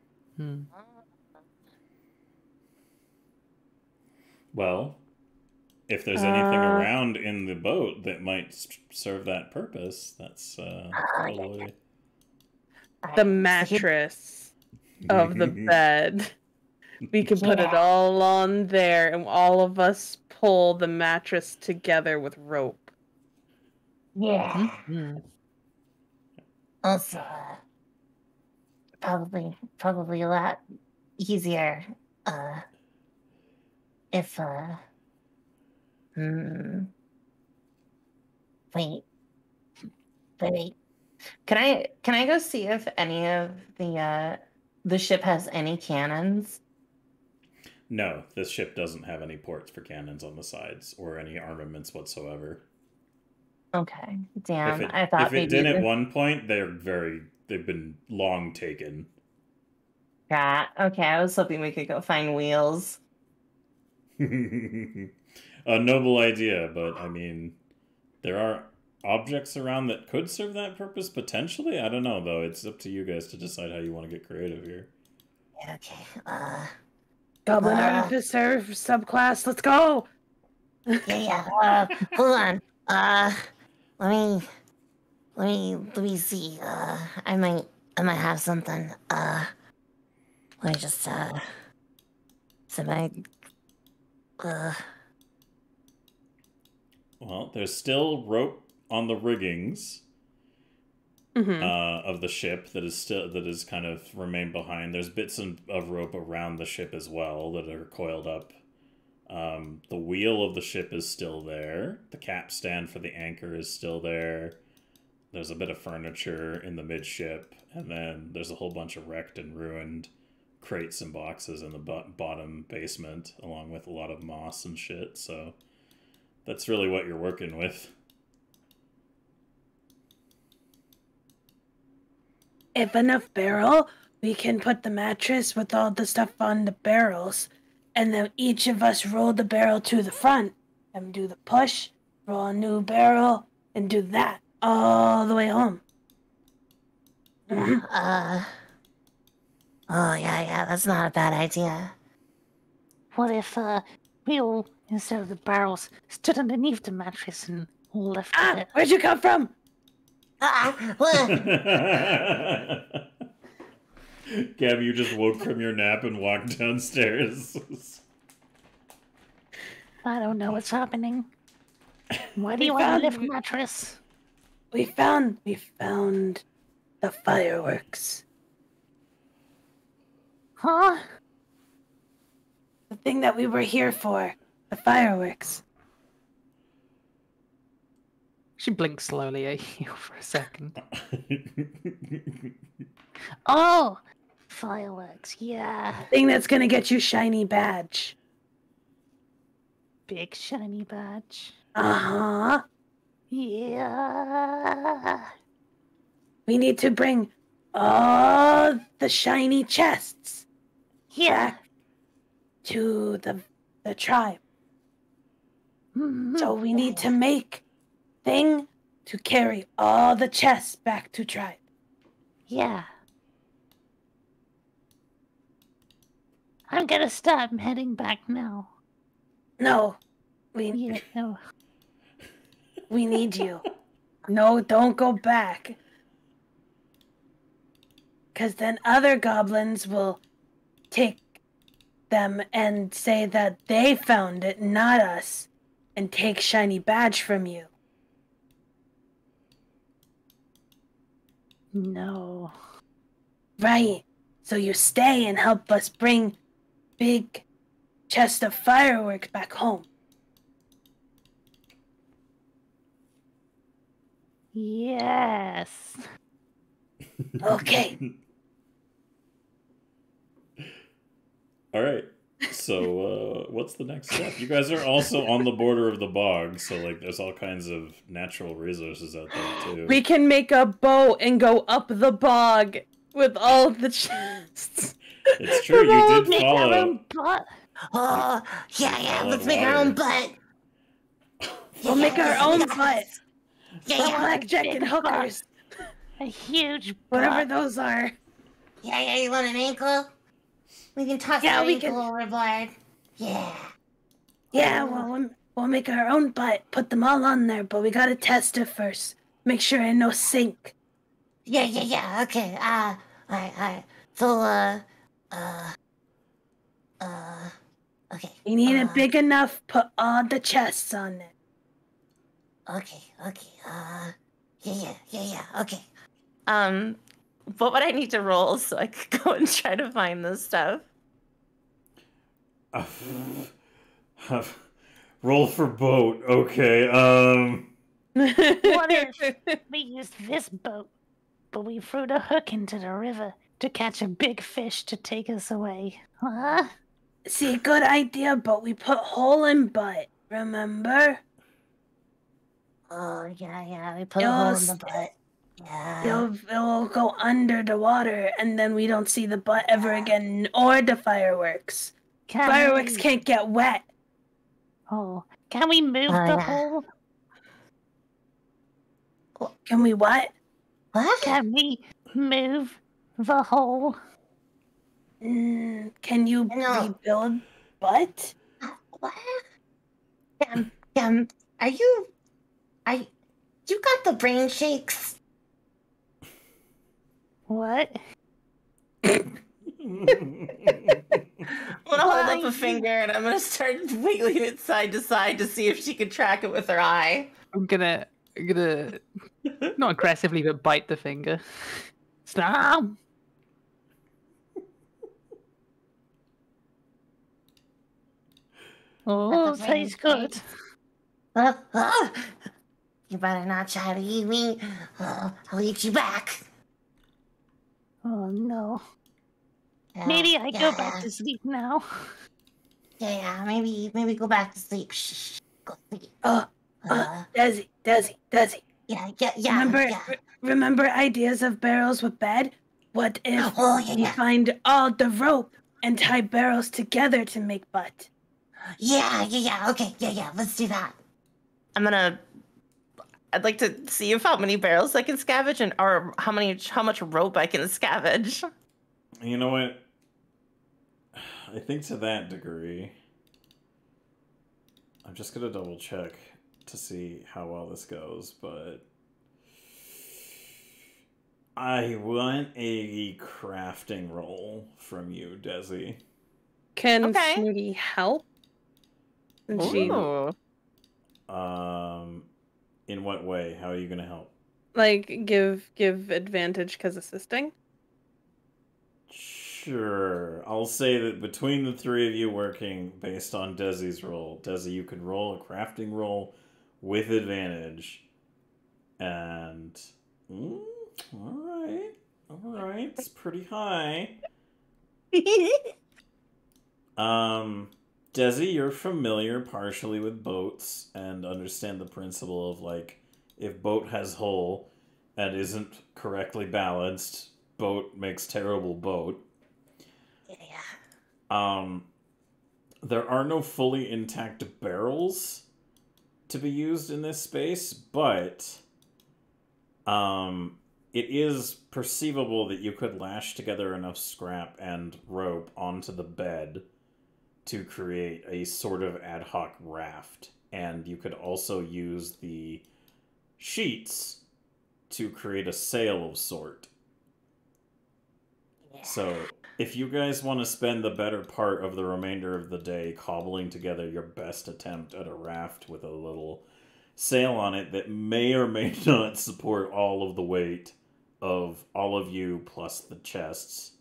Well, if there's anything around in the boat that might serve that purpose, that's probably...
The mattress of the bed. We could put it all on there, and all of us pull the mattress together with rope.
Yeah.
Mm-hmm.
Also, probably a lot easier. If wait.
Can I go see if any of the ship has any cannons?
No, this ship doesn't have any ports for cannons on the sides or any armaments whatsoever.
Okay, damn.
If it,
I thought
if it
maybe
did at one point, they've been long taken.
Yeah. Okay, I was hoping we could go find wheels.
A noble idea, but I mean, there are objects around that could serve that purpose potentially. I don't know though. It's up to you guys to decide how you want to get creative here.
Okay.
Goblin Artificer subclass, let's go!
Yeah. Hold on. Let me see. I might have something. Let me just
Well, there's still rope on the riggings of the ship that is kind of remained behind. There's bits of rope around the ship as well that are coiled up. The wheel of the ship is still there. The capstan for the anchor is still there. There's a bit of furniture in the midship, and then there's a whole bunch of wrecked and ruined crates and boxes in the bottom basement, along with a lot of moss and shit. So that's really what you're working with.
If enough barrel, we can put the mattress with all the stuff on the barrels, and then each of us roll the barrel to the front and do the push, roll a new barrel, and do that all the way home.
Oh yeah, that's not a bad idea. What if we all, instead of the barrels, stood underneath the mattress and lifted it?
Where'd you come from?
Gab, you just woke from your nap and walked downstairs.
I don't know what's happening. Why do you want to lift mattress?
We found the fireworks.
Huh?
The thing that we were here for. The fireworks.
She blinks slowly at you for a second.
Oh! Fireworks, yeah.
Thing that's gonna get you shiny badge.
Big shiny badge.
Uh-huh.
Yeah.
We need to bring all the shiny chests
Yeah.
back to the tribe.
Mhm.
So we need to make thing to carry all the chests back to tribe.
Yeah. I'm gonna start heading back now.
No, we
Yeah. No.
we need you. No, don't go back. Because then other goblins will take them and say that they found it, not us, and take shiny badge from you.
No.
Right. So you stay and help us bring big chest of fireworks back home.
Yes.
Okay.
All right. So, what's the next step? You guys are also on the border of the bog, so like, there's all kinds of natural resources out there too.
We can make a boat and go up the bog with all of the chests.
It's true. You did
Make our
follow.
own butt.
Oh, yeah,
All
let's
of
make our own
water.
butt.
We'll make our own butt.
Yeah,
Blackjack and hookers.
A huge
Whatever
butt.
those are.
yeah, you want an ankle? We can toss
Yeah,
our
we
ankle
can-
overboard. Yeah.
Yeah, well, we'll make our own butt. Put them all on there, but we gotta test it first. Make sure it no sink.
Yeah, okay. Alright. So, okay.
You need it big enough, put all the chests on it.
Okay, yeah, okay. What would I need to roll so I could go and try to find this stuff?
Roll for boat. Okay.
What if we used this boat, but we threw the hook into the river to catch a big fish to take us away? Huh?
See, good idea, but we put hole in butt. Remember?
Oh, yeah, we put a hole in the butt. Yeah.
It'll go under the water, and then we don't see the butt ever again, or the fireworks. Fireworks can't get wet.
Oh, can we move the hole?
Can we what?
What?
Can we move the hole?
Can you
No.
rebuild butt?
What? Are you... You got the brain shakes?
What?
I'm gonna hold up a finger and I'm gonna start wiggling it side to side to see if she can track it with her eye.
I'm gonna not aggressively, but bite the finger. Stop.
Oh, tastes good.
You better not try to eat me. I'll eat you back.
Oh no.
Yeah,
Maybe I go
yeah.
back to sleep now.
Yeah, maybe go back to sleep. Shh, go sleep.
Desi.
Yeah.
Remember ideas of barrels with bed? What if we find all the rope and tie barrels together to make butt?
Yeah. Okay, yeah. Let's do that. I'd like to see how many barrels I can scavenge or how much rope I can scavenge.
You know what? I think to that degree, I'm just gonna double check to see how well this goes, but I want a crafting roll from you, Desi.
Can
Okay.
Snooty help? Since she
Ooh.
In what way? How are you gonna help?
give advantage because assisting?
Sure. I'll say that between the three of you working based on Desi's roll, Desi, you can roll a crafting roll with advantage. And all right, it's pretty high. Desi, you're familiar partially with boats and understand the principle of like If boat has hull and isn't correctly balanced, boat makes terrible boat.
Yeah.
There are no fully intact barrels to be used in this space, but it is perceivable that you could lash together enough scrap and rope onto the bed to create a sort of ad hoc raft. And you could also use the sheets to create a sail of sort.
Yeah.
So, if you guys want to spend the better part of the remainder of the day cobbling together your best attempt at a raft with a little sail on it that may or may not support all of the weight of all of you plus the chests,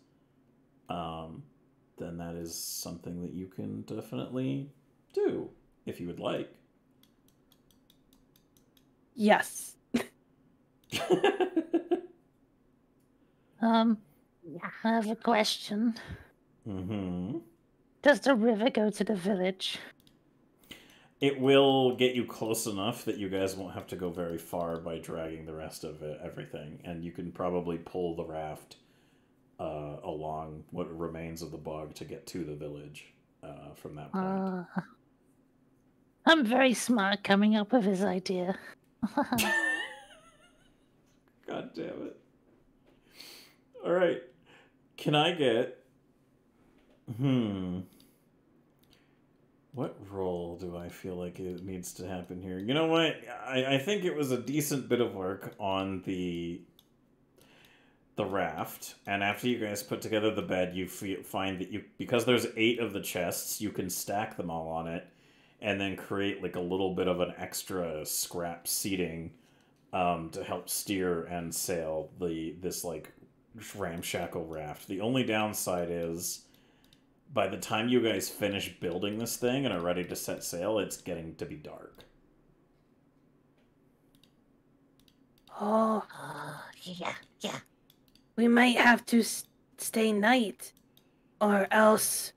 then that is something that you can definitely do if you would like.
Yes.
I have a question.
Mm-hmm.
Does the river go to the village?
It will get you close enough that you guys won't have to go very far by dragging the rest of everything, and you can probably pull the raft along what remains of the bog to get to the village from that point.
I'm very smart coming up with his idea.
God damn it. Alright. Can I get... What role do I feel like it needs to happen here? You know what? I think it was a decent bit of work on the raft, and after you guys put together the bed, you find that because there's 8 of the chests, you can stack them all on it, and then create like a little bit of an extra scrap seating to help steer and sail this like ramshackle raft. The only downside is, by the time you guys finish building this thing and are ready to set sail, it's getting to be dark.
Oh,
Yeah.
we might have to stay night, or else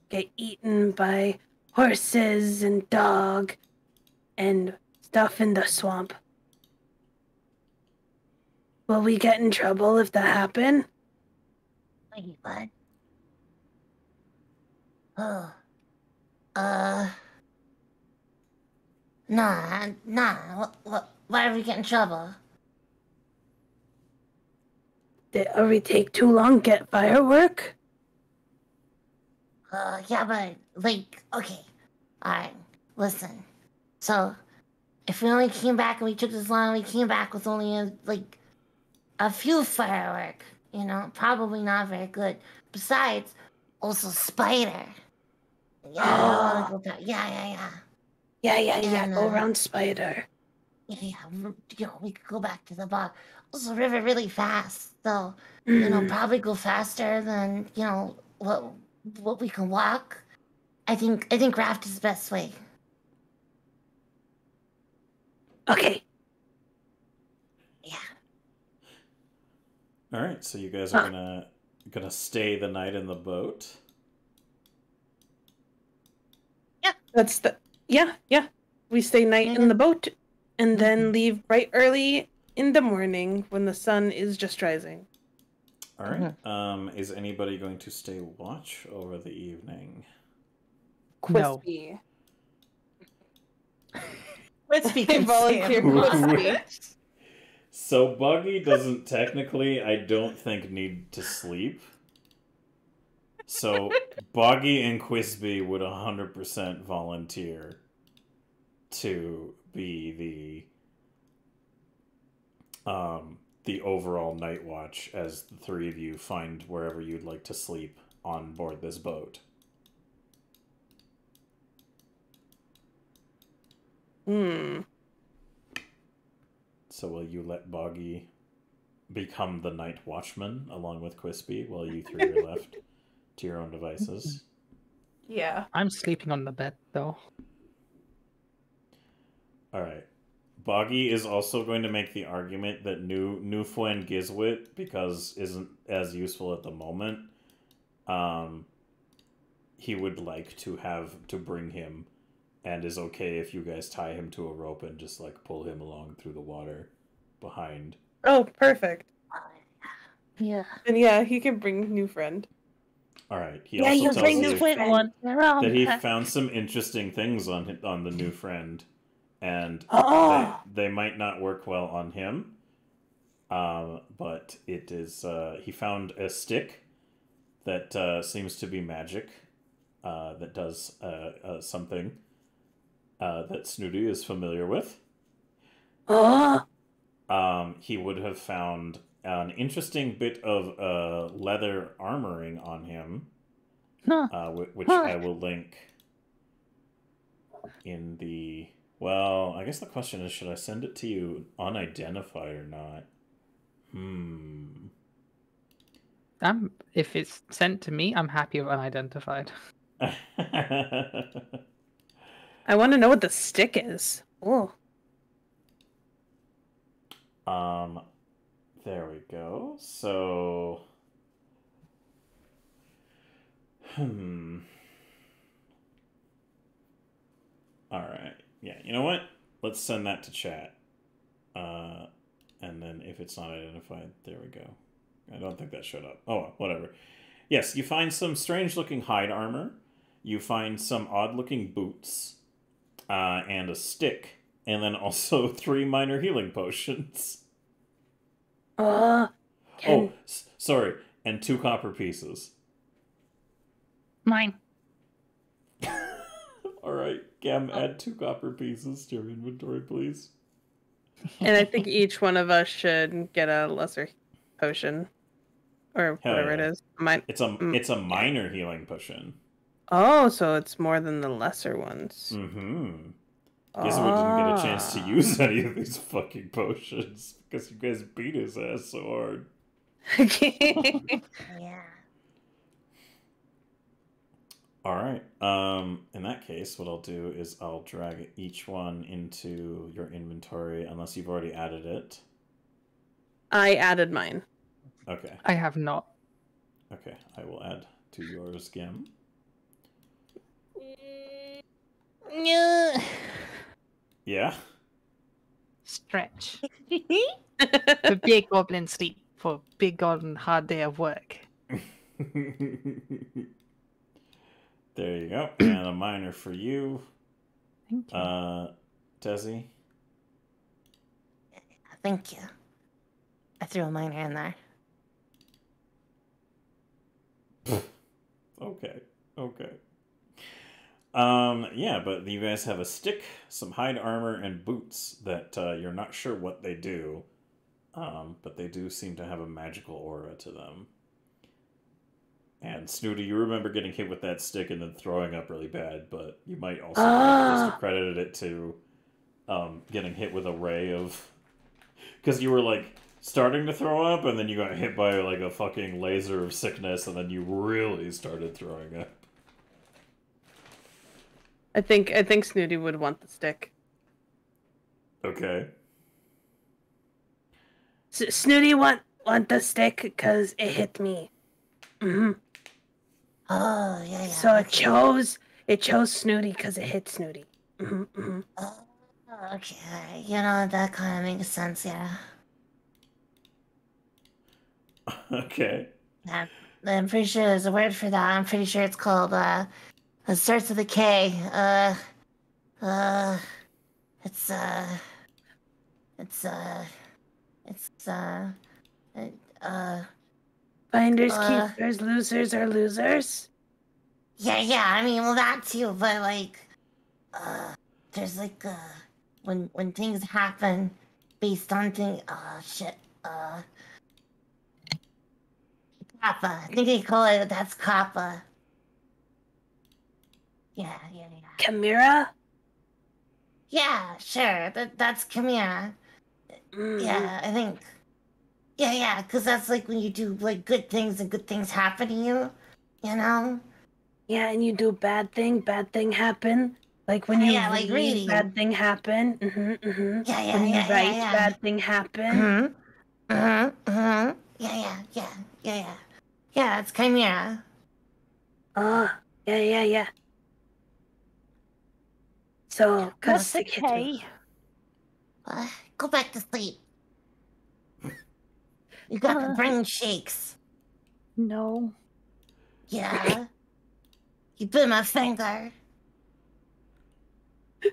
get eaten by horses and dog and stuff in the swamp. Will we get in trouble if that happen?
Wait, what? Oh. Nah. Why are we getting in trouble?
Or we take too long to get firework?
Yeah, but, like, okay. Alright, listen. So, if we only came back and we took this long, we came back with only, a few firework, you know, probably not very good. Besides, also spider. Yeah, I wanna go back. Yeah.
Yeah,
And,
go around Spider.
Yeah, you know, we could go back to the bog. Also, river really fast, so, you know, probably go faster than, you know, what we can walk. I think raft is the best way.
Okay.
Yeah.
All right, so you guys are gonna stay the night in the boat.
Yeah. We stay night in the boat and then leave bright early in the morning when the sun is just rising.
All right. Is anybody going to stay watch over the evening?
Quispy.
Quispy
I
can
volunteer Quispy.
So Buggy doesn't technically, I don't think, need to sleep. So Boggy and Quisby would 100% volunteer to be the overall night watch as the 3 of you find wherever you'd like to sleep on board this boat. So will you let Boggy become the night watchman along with Quispy while you 3 are left to your own devices?
Yeah.
I'm sleeping on the bed, though.
Alright. Boggy is also going to make the argument that Newfound Gizwit, because isn't as useful at the moment, he would like to bring him and is okay if you guys tie him to a rope and just like pull him along through the water behind.
Oh, perfect.
Yeah.
And yeah, he can bring new friend.
All right. He
Yeah,
also
you
tells
bring
you
the twin one.
that he found some interesting things on the new friend, and they might not work well on him. But it is he found a stick that seems to be magic, that does something that Snooty is familiar with. He would have found an interesting bit of leather armoring on him, which I will link in the... Well, I guess the question is, should I send it to you unidentified or not?
If it's sent to me, I'm happy with unidentified.
I want to know what the stick is. Oh.
There we go. So, all right. Yeah, you know what? Let's send that to chat. And then if it's not identified, there we go. I don't think that showed up. Oh, well, whatever. Yes, you find some strange-looking hide armor. You find some odd-looking boots, and a stick, and then also 3 minor healing potions. Sorry, and 2 copper pieces.
Mine.
All right, Gam, add 2 copper pieces to your inventory, please.
And I think each one of us should get a lesser potion. Or
Hell
whatever
yeah.
it is.
It's a minor healing potion.
Oh, so it's more than the lesser ones.
Mm-hmm. Guess we didn't get a chance to use any of these fucking potions because you guys beat his ass so hard.
Yeah.
All right. In that case, what I'll do is I'll drag each one into your inventory unless you've already added it.
I added mine.
Okay.
I have not.
Okay, I will add to yours, Gam. Yeah?
Stretch. The big goblin sleep for a big golden hard day of work.
There you go. And a minor for you.
Thank you.
Desi?
Thank you. I threw a minor in there.
Okay. Yeah, but you guys have a stick, some hide armor, and boots that you're not sure what they do, but they do seem to have a magical aura to them. And Snooty, you remember getting hit with that stick and then throwing up really bad, but you might also have just credited it to getting hit with a ray of... Because you were, like, starting to throw up, and then you got hit by, like, a fucking laser of sickness, and then you really started throwing up.
I think Snooty would want the stick.
Okay.
Snooty want the stick because it hit me. Mm-hmm.
Oh, yeah.
So it chose Snooty because it hit Snooty. Mm-hmm, mm-hmm.
Oh, okay. You know, that kind of makes sense, yeah.
Okay.
I'm pretty sure there's a word for that. I'm pretty sure it's called, it starts with a K.
Finders, keepers, losers are losers.
Yeah, I mean, well, that too, but, like, there's, like, when things happen based on things, Kappa. I think they call it, that's Kappa. Yeah.
Chimera?
Yeah, sure, that's Chimera. Yeah, I think. Yeah, because that's like when you do like good things and good things happen to you, you know?
Yeah, and you do bad thing happen. Like when you
like
read,
reading.
bad thing happen.
Yeah.
When you write, bad thing happen.
Yeah, it's Chimera.
Oh, yeah. So, gotta
That's
stick it
okay.
through.
Go back to sleep. You got the brain shakes.
No.
Yeah. You bit my finger.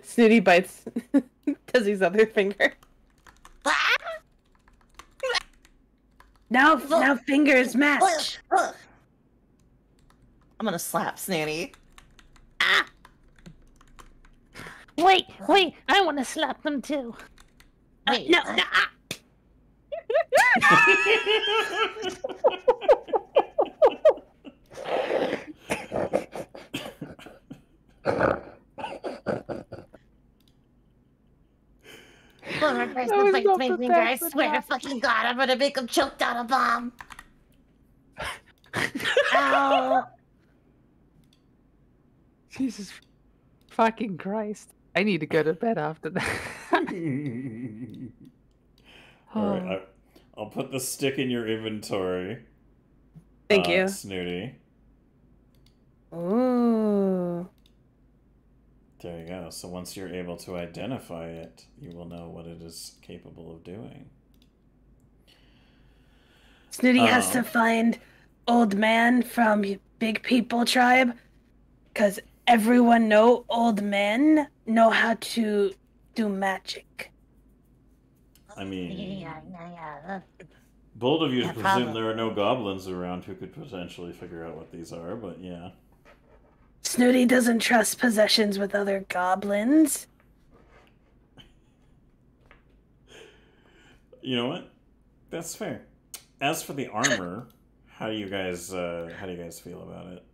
Snooty bites Desi's other finger.
Now fingers match.
I'm gonna slap Snooty.
Wait, I want to slap them too. Wait,
No.
Whoever person bites my finger, I swear to fucking God, I'm gonna make him choke down a bomb. Ow.
Jesus fucking Christ. I need to go to bed after that.
Alright, I'll put the stick in your inventory.
Thank you.
Snooty.
Ooh.
There you go. So once you're able to identify it, you will know what it is capable of doing.
Snooty has to find Old Man from Big People Tribe, because everyone know old men know how to do magic.
I mean,
Yeah.
bold of you to
Yeah,
presume
probably.
there are no goblins around who could potentially figure out what these are, but yeah.
Snooty doesn't trust possessions with other goblins.
You know what? That's fair. As for the armor, how do you guys feel about it?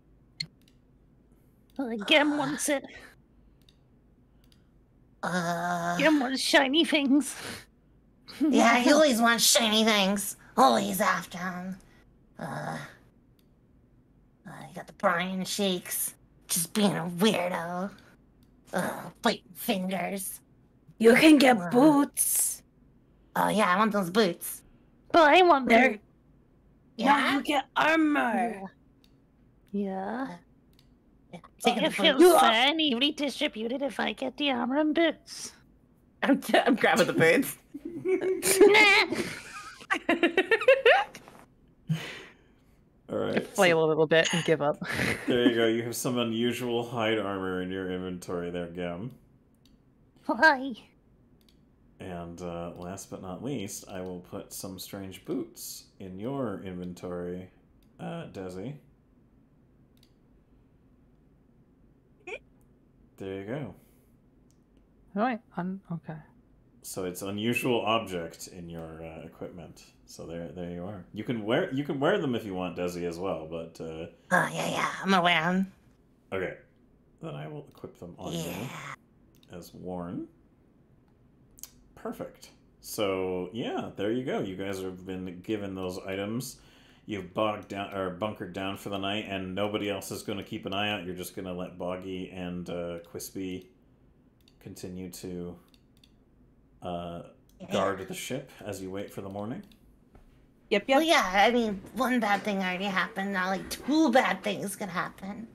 Gem wants it. Gem wants shiny things. Yeah, he always wants shiny things. Always after him. You got the Brian shakes. Just being a weirdo. Biting fingers.
You can get boots.
Oh yeah, I want those boots. But I want
There.
Yeah.
No, you get armor.
Yeah.
Taking
It
the
feels
boots.
fair and evenly distributed if I get the armor and boots.
I'm grabbing the boots.
Alright.
Flail a little bit and give up.
There you go. You have some unusual hide armor in your inventory there, Gem.
Why?
And last but not least, I will put some strange boots in your inventory, Desi. There you go.
Alright, okay.
So it's unusual object in your equipment. So there you are. You can wear them if you want, Desi, as well. But
Oh yeah, I'm gonna wear them.
okay, then I will equip them on you as worn. Perfect. So yeah, there you go. You guys have been given those items. You've bogged down or bunkered down for the night, and nobody else is going to keep an eye out. You're just going to let Boggy and Quispy continue to guard the ship as you wait for the morning.
Yep.
Well, yeah. I mean, one bad thing already happened. Now, like, two bad things could happen.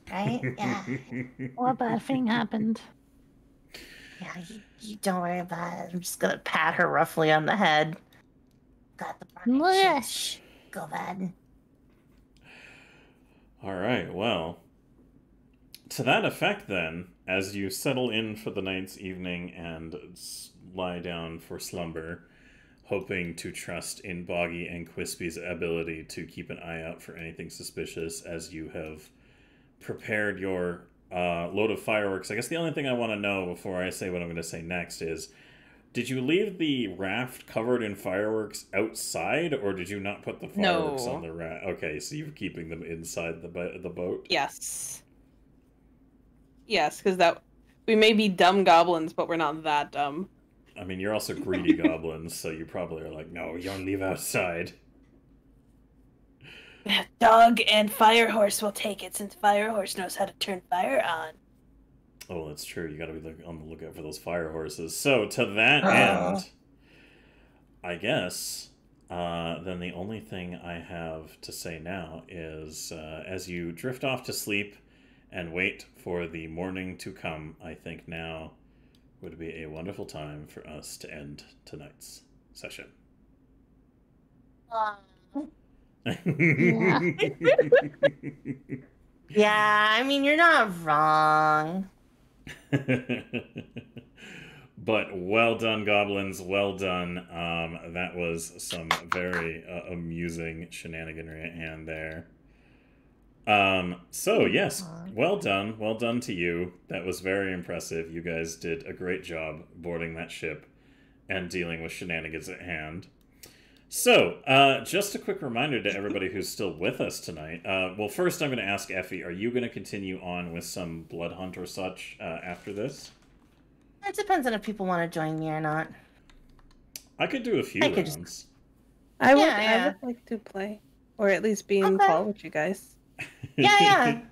Right? Yeah. What bad thing happened?
Yeah, you don't worry about it. I'm just gonna pat her roughly on the head.
Got the Brian. Shh. Go bad.
All right. Well, to that effect, then, as you settle in for the night's evening and lie down for slumber, hoping to trust in Boggy and Quispy's ability to keep an eye out for anything suspicious as you have prepared your load of fireworks. I guess the only thing I want to know before I say what I'm going to say next is, did you leave the raft covered in fireworks outside, or did you not put the fireworks on the raft? Okay, so you're keeping them inside the boat?
Yes. Yes, because we may be dumb goblins, but we're not that dumb.
I mean, you're also greedy goblins, so you probably are like, no, you don't leave outside.
Dog and Firehorse will take it, since Firehorse knows how to turn fire on.
Oh, that's true. You gotta be on the lookout for those fire horses. So, to that end, I guess, then the only thing I have to say now is, as you drift off to sleep and wait for the morning to come. I think now would be a wonderful time for us to end tonight's session.
Yeah, I mean, you're not wrong.
But well done, goblins. Well done. That was some very amusing shenaniganry at hand there. So yes, well done. Well done to you. That was very impressive. You guys did a great job boarding that ship and dealing with shenanigans at hand. So, just a quick reminder to everybody who's still with us tonight. Well, first I'm going to ask Effie, are you going to continue on with some blood hunt or such after this?
It depends on if people want to join me or not.
I could do a few rounds.
I would
Yeah.
like to play, or at least be in call with you guys.
Yeah.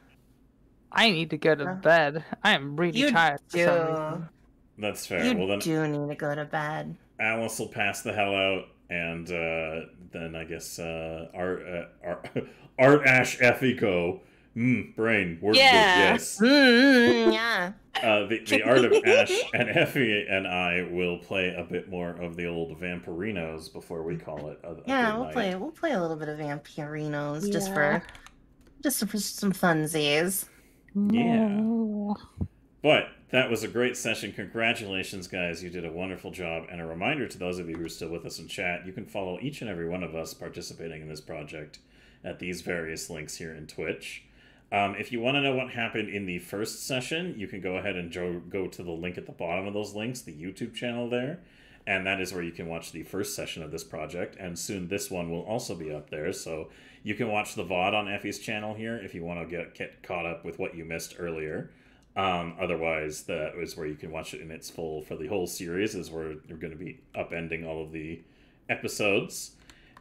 I need to go to bed. I am really
You
tired. for some
do.
reason.
That's fair.
You
Well, then
do need to go to bed.
Alice will pass the hell out, and then I guess Art Ash Effie go. Brain work good. Yes.
Yeah.
The Art of Ash and Effie and I will play a bit more of the old Vampirinos before we call it.
Yeah, we'll play a little bit of Vampirinos just for some funsies.
Yeah. But that was a great session. Congratulations, guys. You did a wonderful job. And a reminder to those of you who are still with us in chat, you can follow each and every one of us participating in this project at these various links here in Twitch. If you want to know what happened in the first session, you can go ahead and go to the link at the bottom of those links, the YouTube channel there. And that is where you can watch the first session of this project. And soon this one will also be up there. So you can watch the VOD on Effie's channel here if you want to get caught up with what you missed earlier. Otherwise, that is where you can watch it in its full for the whole series, is where you're going to be upending all of the episodes.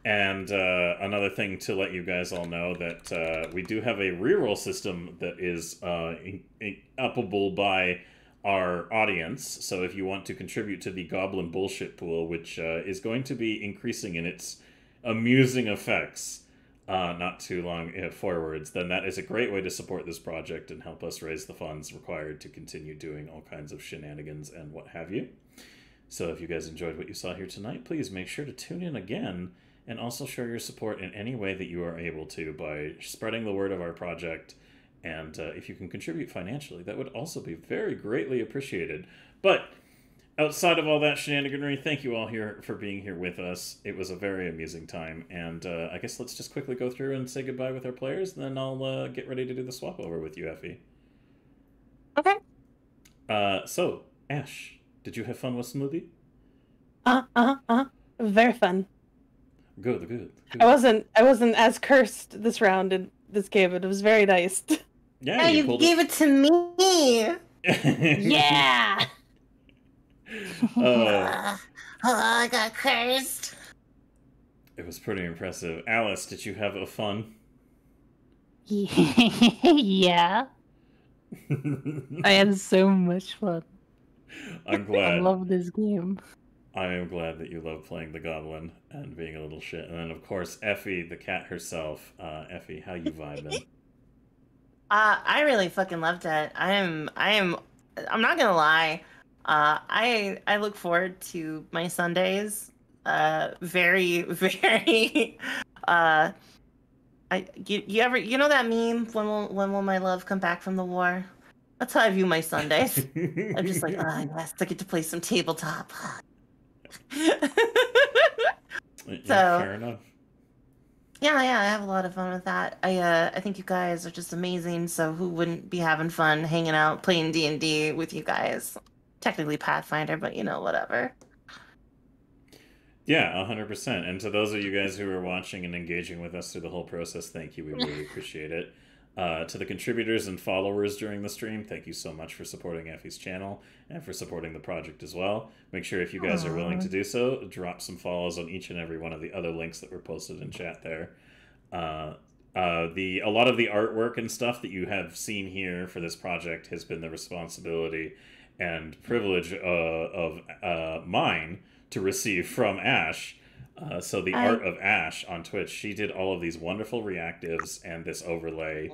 And another thing to let you guys all know that we do have a reroll system that is uppable by our audience. So if you want to contribute to the Goblin Bullshit Pool, which is going to be increasing in its amusing effects not too long forwards, then that is a great way to support this project and help us raise the funds required to continue doing all kinds of shenanigans and what have you. So if you guys enjoyed what you saw here tonight, please make sure to tune in again and also show your support in any way that you are able to by spreading the word of our project. And if you can contribute financially, that would also be very greatly appreciated. But outside of all that shenaniganry, thank you all here for being here with us. It was a very amusing time. And I guess let's just quickly go through and say goodbye with our players, and then I'll get ready to do the swap over with you, Effie.
Okay.
So, Ash, did you have fun with Smoothie?
Very fun.
Good.
I wasn't as cursed this round in this game, but it was very nice.
Yeah,
you gave it to me.
Yeah.
I got cursed.
It was pretty impressive. Alice, did you have a fun?
Yeah. I had so much fun.
I'm glad.
I love this game.
I am glad that you love playing the goblin and being a little shit. And then, of course, Effie, the cat herself. Effie, how you vibing?
I really fucking loved it. I'm not gonna lie. I look forward to my Sundays. Very, very. You know that meme, when will my love come back from the war? That's how I view my Sundays. I'm just like, yes, I get to play some tabletop.
Fair enough.
Yeah, I have a lot of fun with that. I think you guys are just amazing. So who wouldn't be having fun hanging out, playing D&D with you guys? Technically Pathfinder, but whatever.
Yeah, 100%. And to those of you guys who are watching and engaging with us through the whole process, thank you. We really appreciate it. To the contributors and followers during the stream, thank you so much for supporting Effie's channel and for supporting the project as well. Make sure, if you guys are willing to do so, drop some follows on each and every one of the other links that were posted in chat there. A lot of the artwork and stuff that you have seen here for this project has been the responsibility and privilege of mine to receive from Ash. So the Art of Ash on Twitch, she did all of these wonderful reactives and this overlay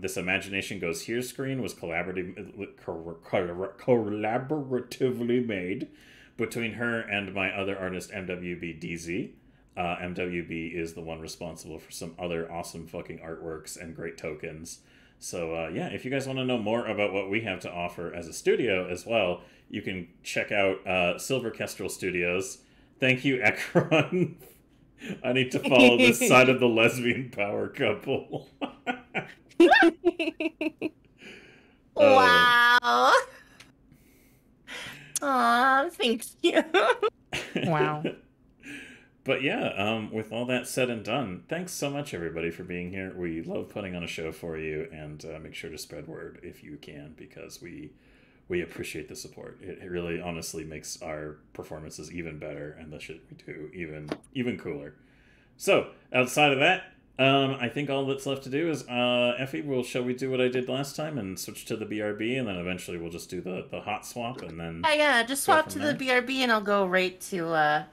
This Imagination Goes Here screen was collaboratively made between her and my other artist, MWBDZ. MWB is the one responsible for some other awesome fucking artworks and great tokens. So, yeah, if you guys want to know more about what we have to offer as a studio as well, you can check out Silver Kestrel Studios. Thank you, Ekron. I need to follow the side of the lesbian power couple.
Wow. Aw, thank you.
Wow.
But yeah, with all that said and done, thanks so much, everybody, for being here. We love putting on a show for you, and make sure to spread word if you can, because we appreciate the support. It really, honestly, makes our performances even better, and the shit we do even cooler. So, outside of that, I think all that's left to do is, Effie, shall we do what I did last time and switch to the BRB, and then eventually we'll just do the hot swap, and then
Yeah, just swap to
there.
the BRB, and I'll go right to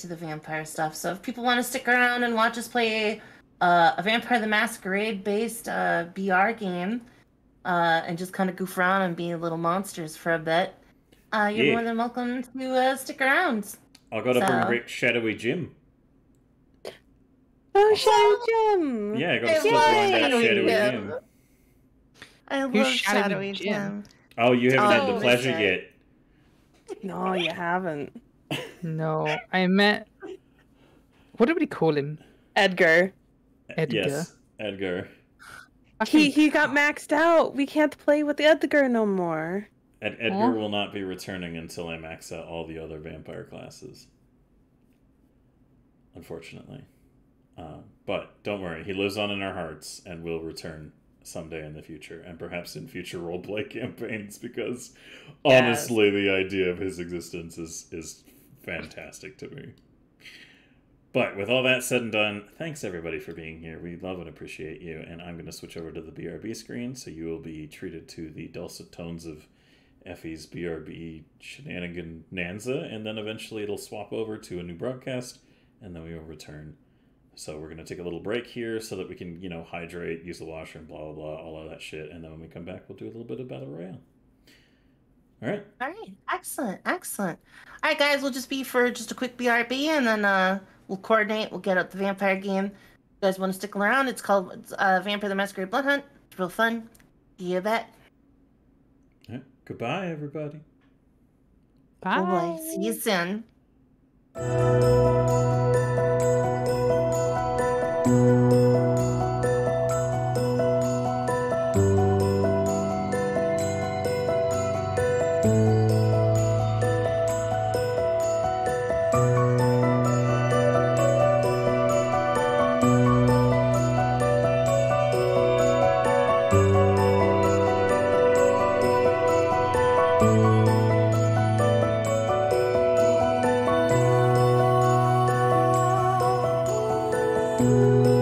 the vampire stuff. So if people want to stick around and watch us play a Vampire the Masquerade based BR game, and just kind of goof around and be little monsters for a bit, you're more than welcome to stick around.
I'll go to bring Shadowy Jim.
Oh, Shadowy Jim!
Yeah, I got to still join that Shadowy Jim.
I love
Who's
Shadowy
Shadowy
Jim.
Jim?
Oh, you haven't had the
Oh,
pleasure
listen.
yet.
No, you haven't.
No, I met. What did we call him?
Edgar.
Edgar.
Yes, Edgar.
He got maxed out. We can't play with Edgar no more.
Edgar will not be returning until I max out all the other vampire classes. Unfortunately. But don't worry, he lives on in our hearts and will return someday in the future, and perhaps in future roleplay campaigns, because honestly, the idea of his existence is fantastic to me. But with all that said and done, thanks everybody for being here. We love and appreciate you, and I'm going to switch over to the BRB screen, so you will be treated to the dulcet tones of Effie's BRB shenanigan-nanza, and then eventually it'll swap over to a new broadcast, and then we will return. So we're going to take a little break here so that we can, hydrate, use the washroom, blah, blah, blah, all of that shit. And then when we come back, we'll do a little bit of Battle Royale. All right.
All right, excellent. All right, guys, we'll just be for just a quick BRB, and then we'll coordinate. We'll get up the vampire game. If you guys want to stick around? It's called Vampire the Masquerade Blood Hunt. It's real fun. You bet.
All right. Goodbye, everybody.
Bye.
Bye. See you soon.
Thank you.